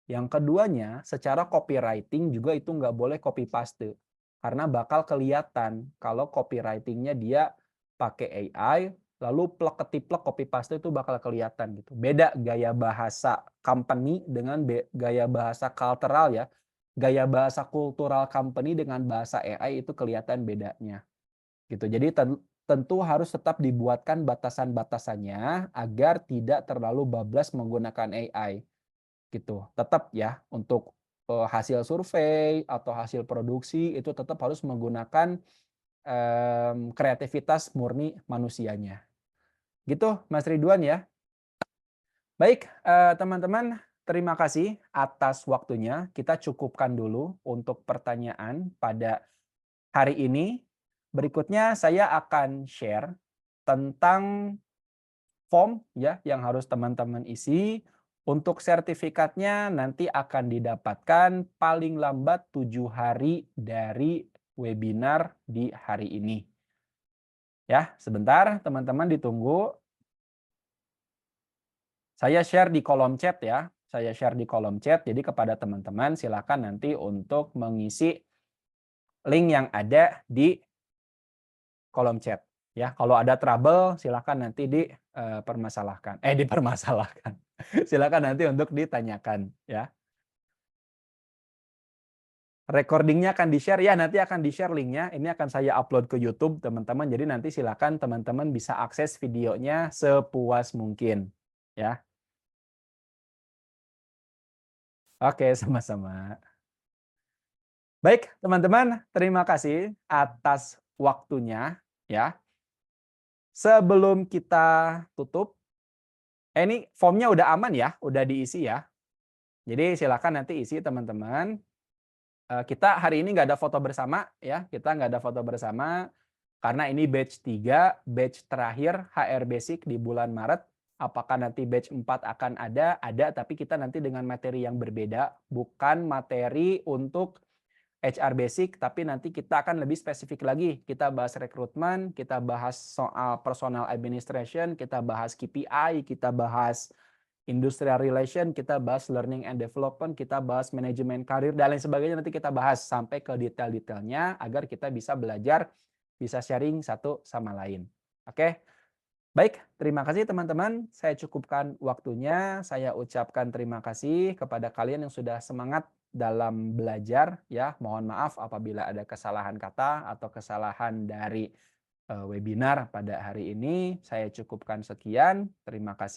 Yang keduanya, secara copywriting juga itu nggak boleh copy paste. Karena bakal kelihatan kalau copywritingnya dia pakai AI, lalu plek ketiplek copy paste itu bakal kelihatan gitu. Beda gaya bahasa company dengan gaya bahasa cultural ya. Gaya bahasa kultural company dengan bahasa AI itu kelihatan bedanya. Gitu. Jadi tentu harus tetap dibuatkan batasan-batasannya agar tidak terlalu bablas menggunakan AI gitu. Tetap ya untuk hasil survei atau hasil produksi itu tetap harus menggunakan kreativitas murni manusianya. Gitu Mas Ridwan ya. Baik, teman-teman, terima kasih atas waktunya. Kita cukupkan dulu untuk pertanyaan pada hari ini. Berikutnya saya akan share tentang form ya yang harus teman-teman isi. Untuk sertifikatnya nanti akan didapatkan paling lambat 7 hari dari webinar di hari ini. Ya, sebentar teman-teman ditunggu. Saya share di kolom chat ya. Saya share di kolom chat. Jadi kepada teman-teman silakan nanti untuk mengisi link yang ada di kolom chat ya. Kalau ada trouble silakan nanti dipermasalahkan. Dipermasalahkan. Silakan nanti untuk ditanyakan ya. Recordingnya akan di-share ya, nanti akan di-share linknya. Ini akan saya upload ke YouTube teman-teman. Jadi nanti silakan teman-teman bisa akses videonya sepuas mungkin ya. Oke, sama-sama. Baik, teman-teman, terima kasih atas waktunya ya. Sebelum kita tutup, ini formnya udah aman ya, udah diisi ya. Jadi silakan nanti isi teman-teman. Kita hari ini nggak ada foto bersama ya, kita nggak ada foto bersama karena ini batch 3, batch terakhir HR Basic di bulan Maret. Apakah nanti batch 4 akan ada? Ada, tapi kita nanti dengan materi yang berbeda, bukan materi untuk HR Basic, tapi nanti kita akan lebih spesifik lagi. Kita bahas rekrutmen, kita bahas soal personal administration, kita bahas KPI, kita bahas industrial relation, kita bahas learning and development, kita bahas manajemen karir, dan lain sebagainya. Nanti kita bahas sampai ke detail-detailnya agar kita bisa belajar, bisa sharing satu sama lain. Oke? Baik, terima kasih teman-teman. Saya cukupkan waktunya. Saya ucapkan terima kasih kepada kalian yang sudah semangat dalam belajar ya. Mohon maaf apabila ada kesalahan kata atau kesalahan dari webinar pada hari ini. Saya cukupkan sekian. Terima kasih.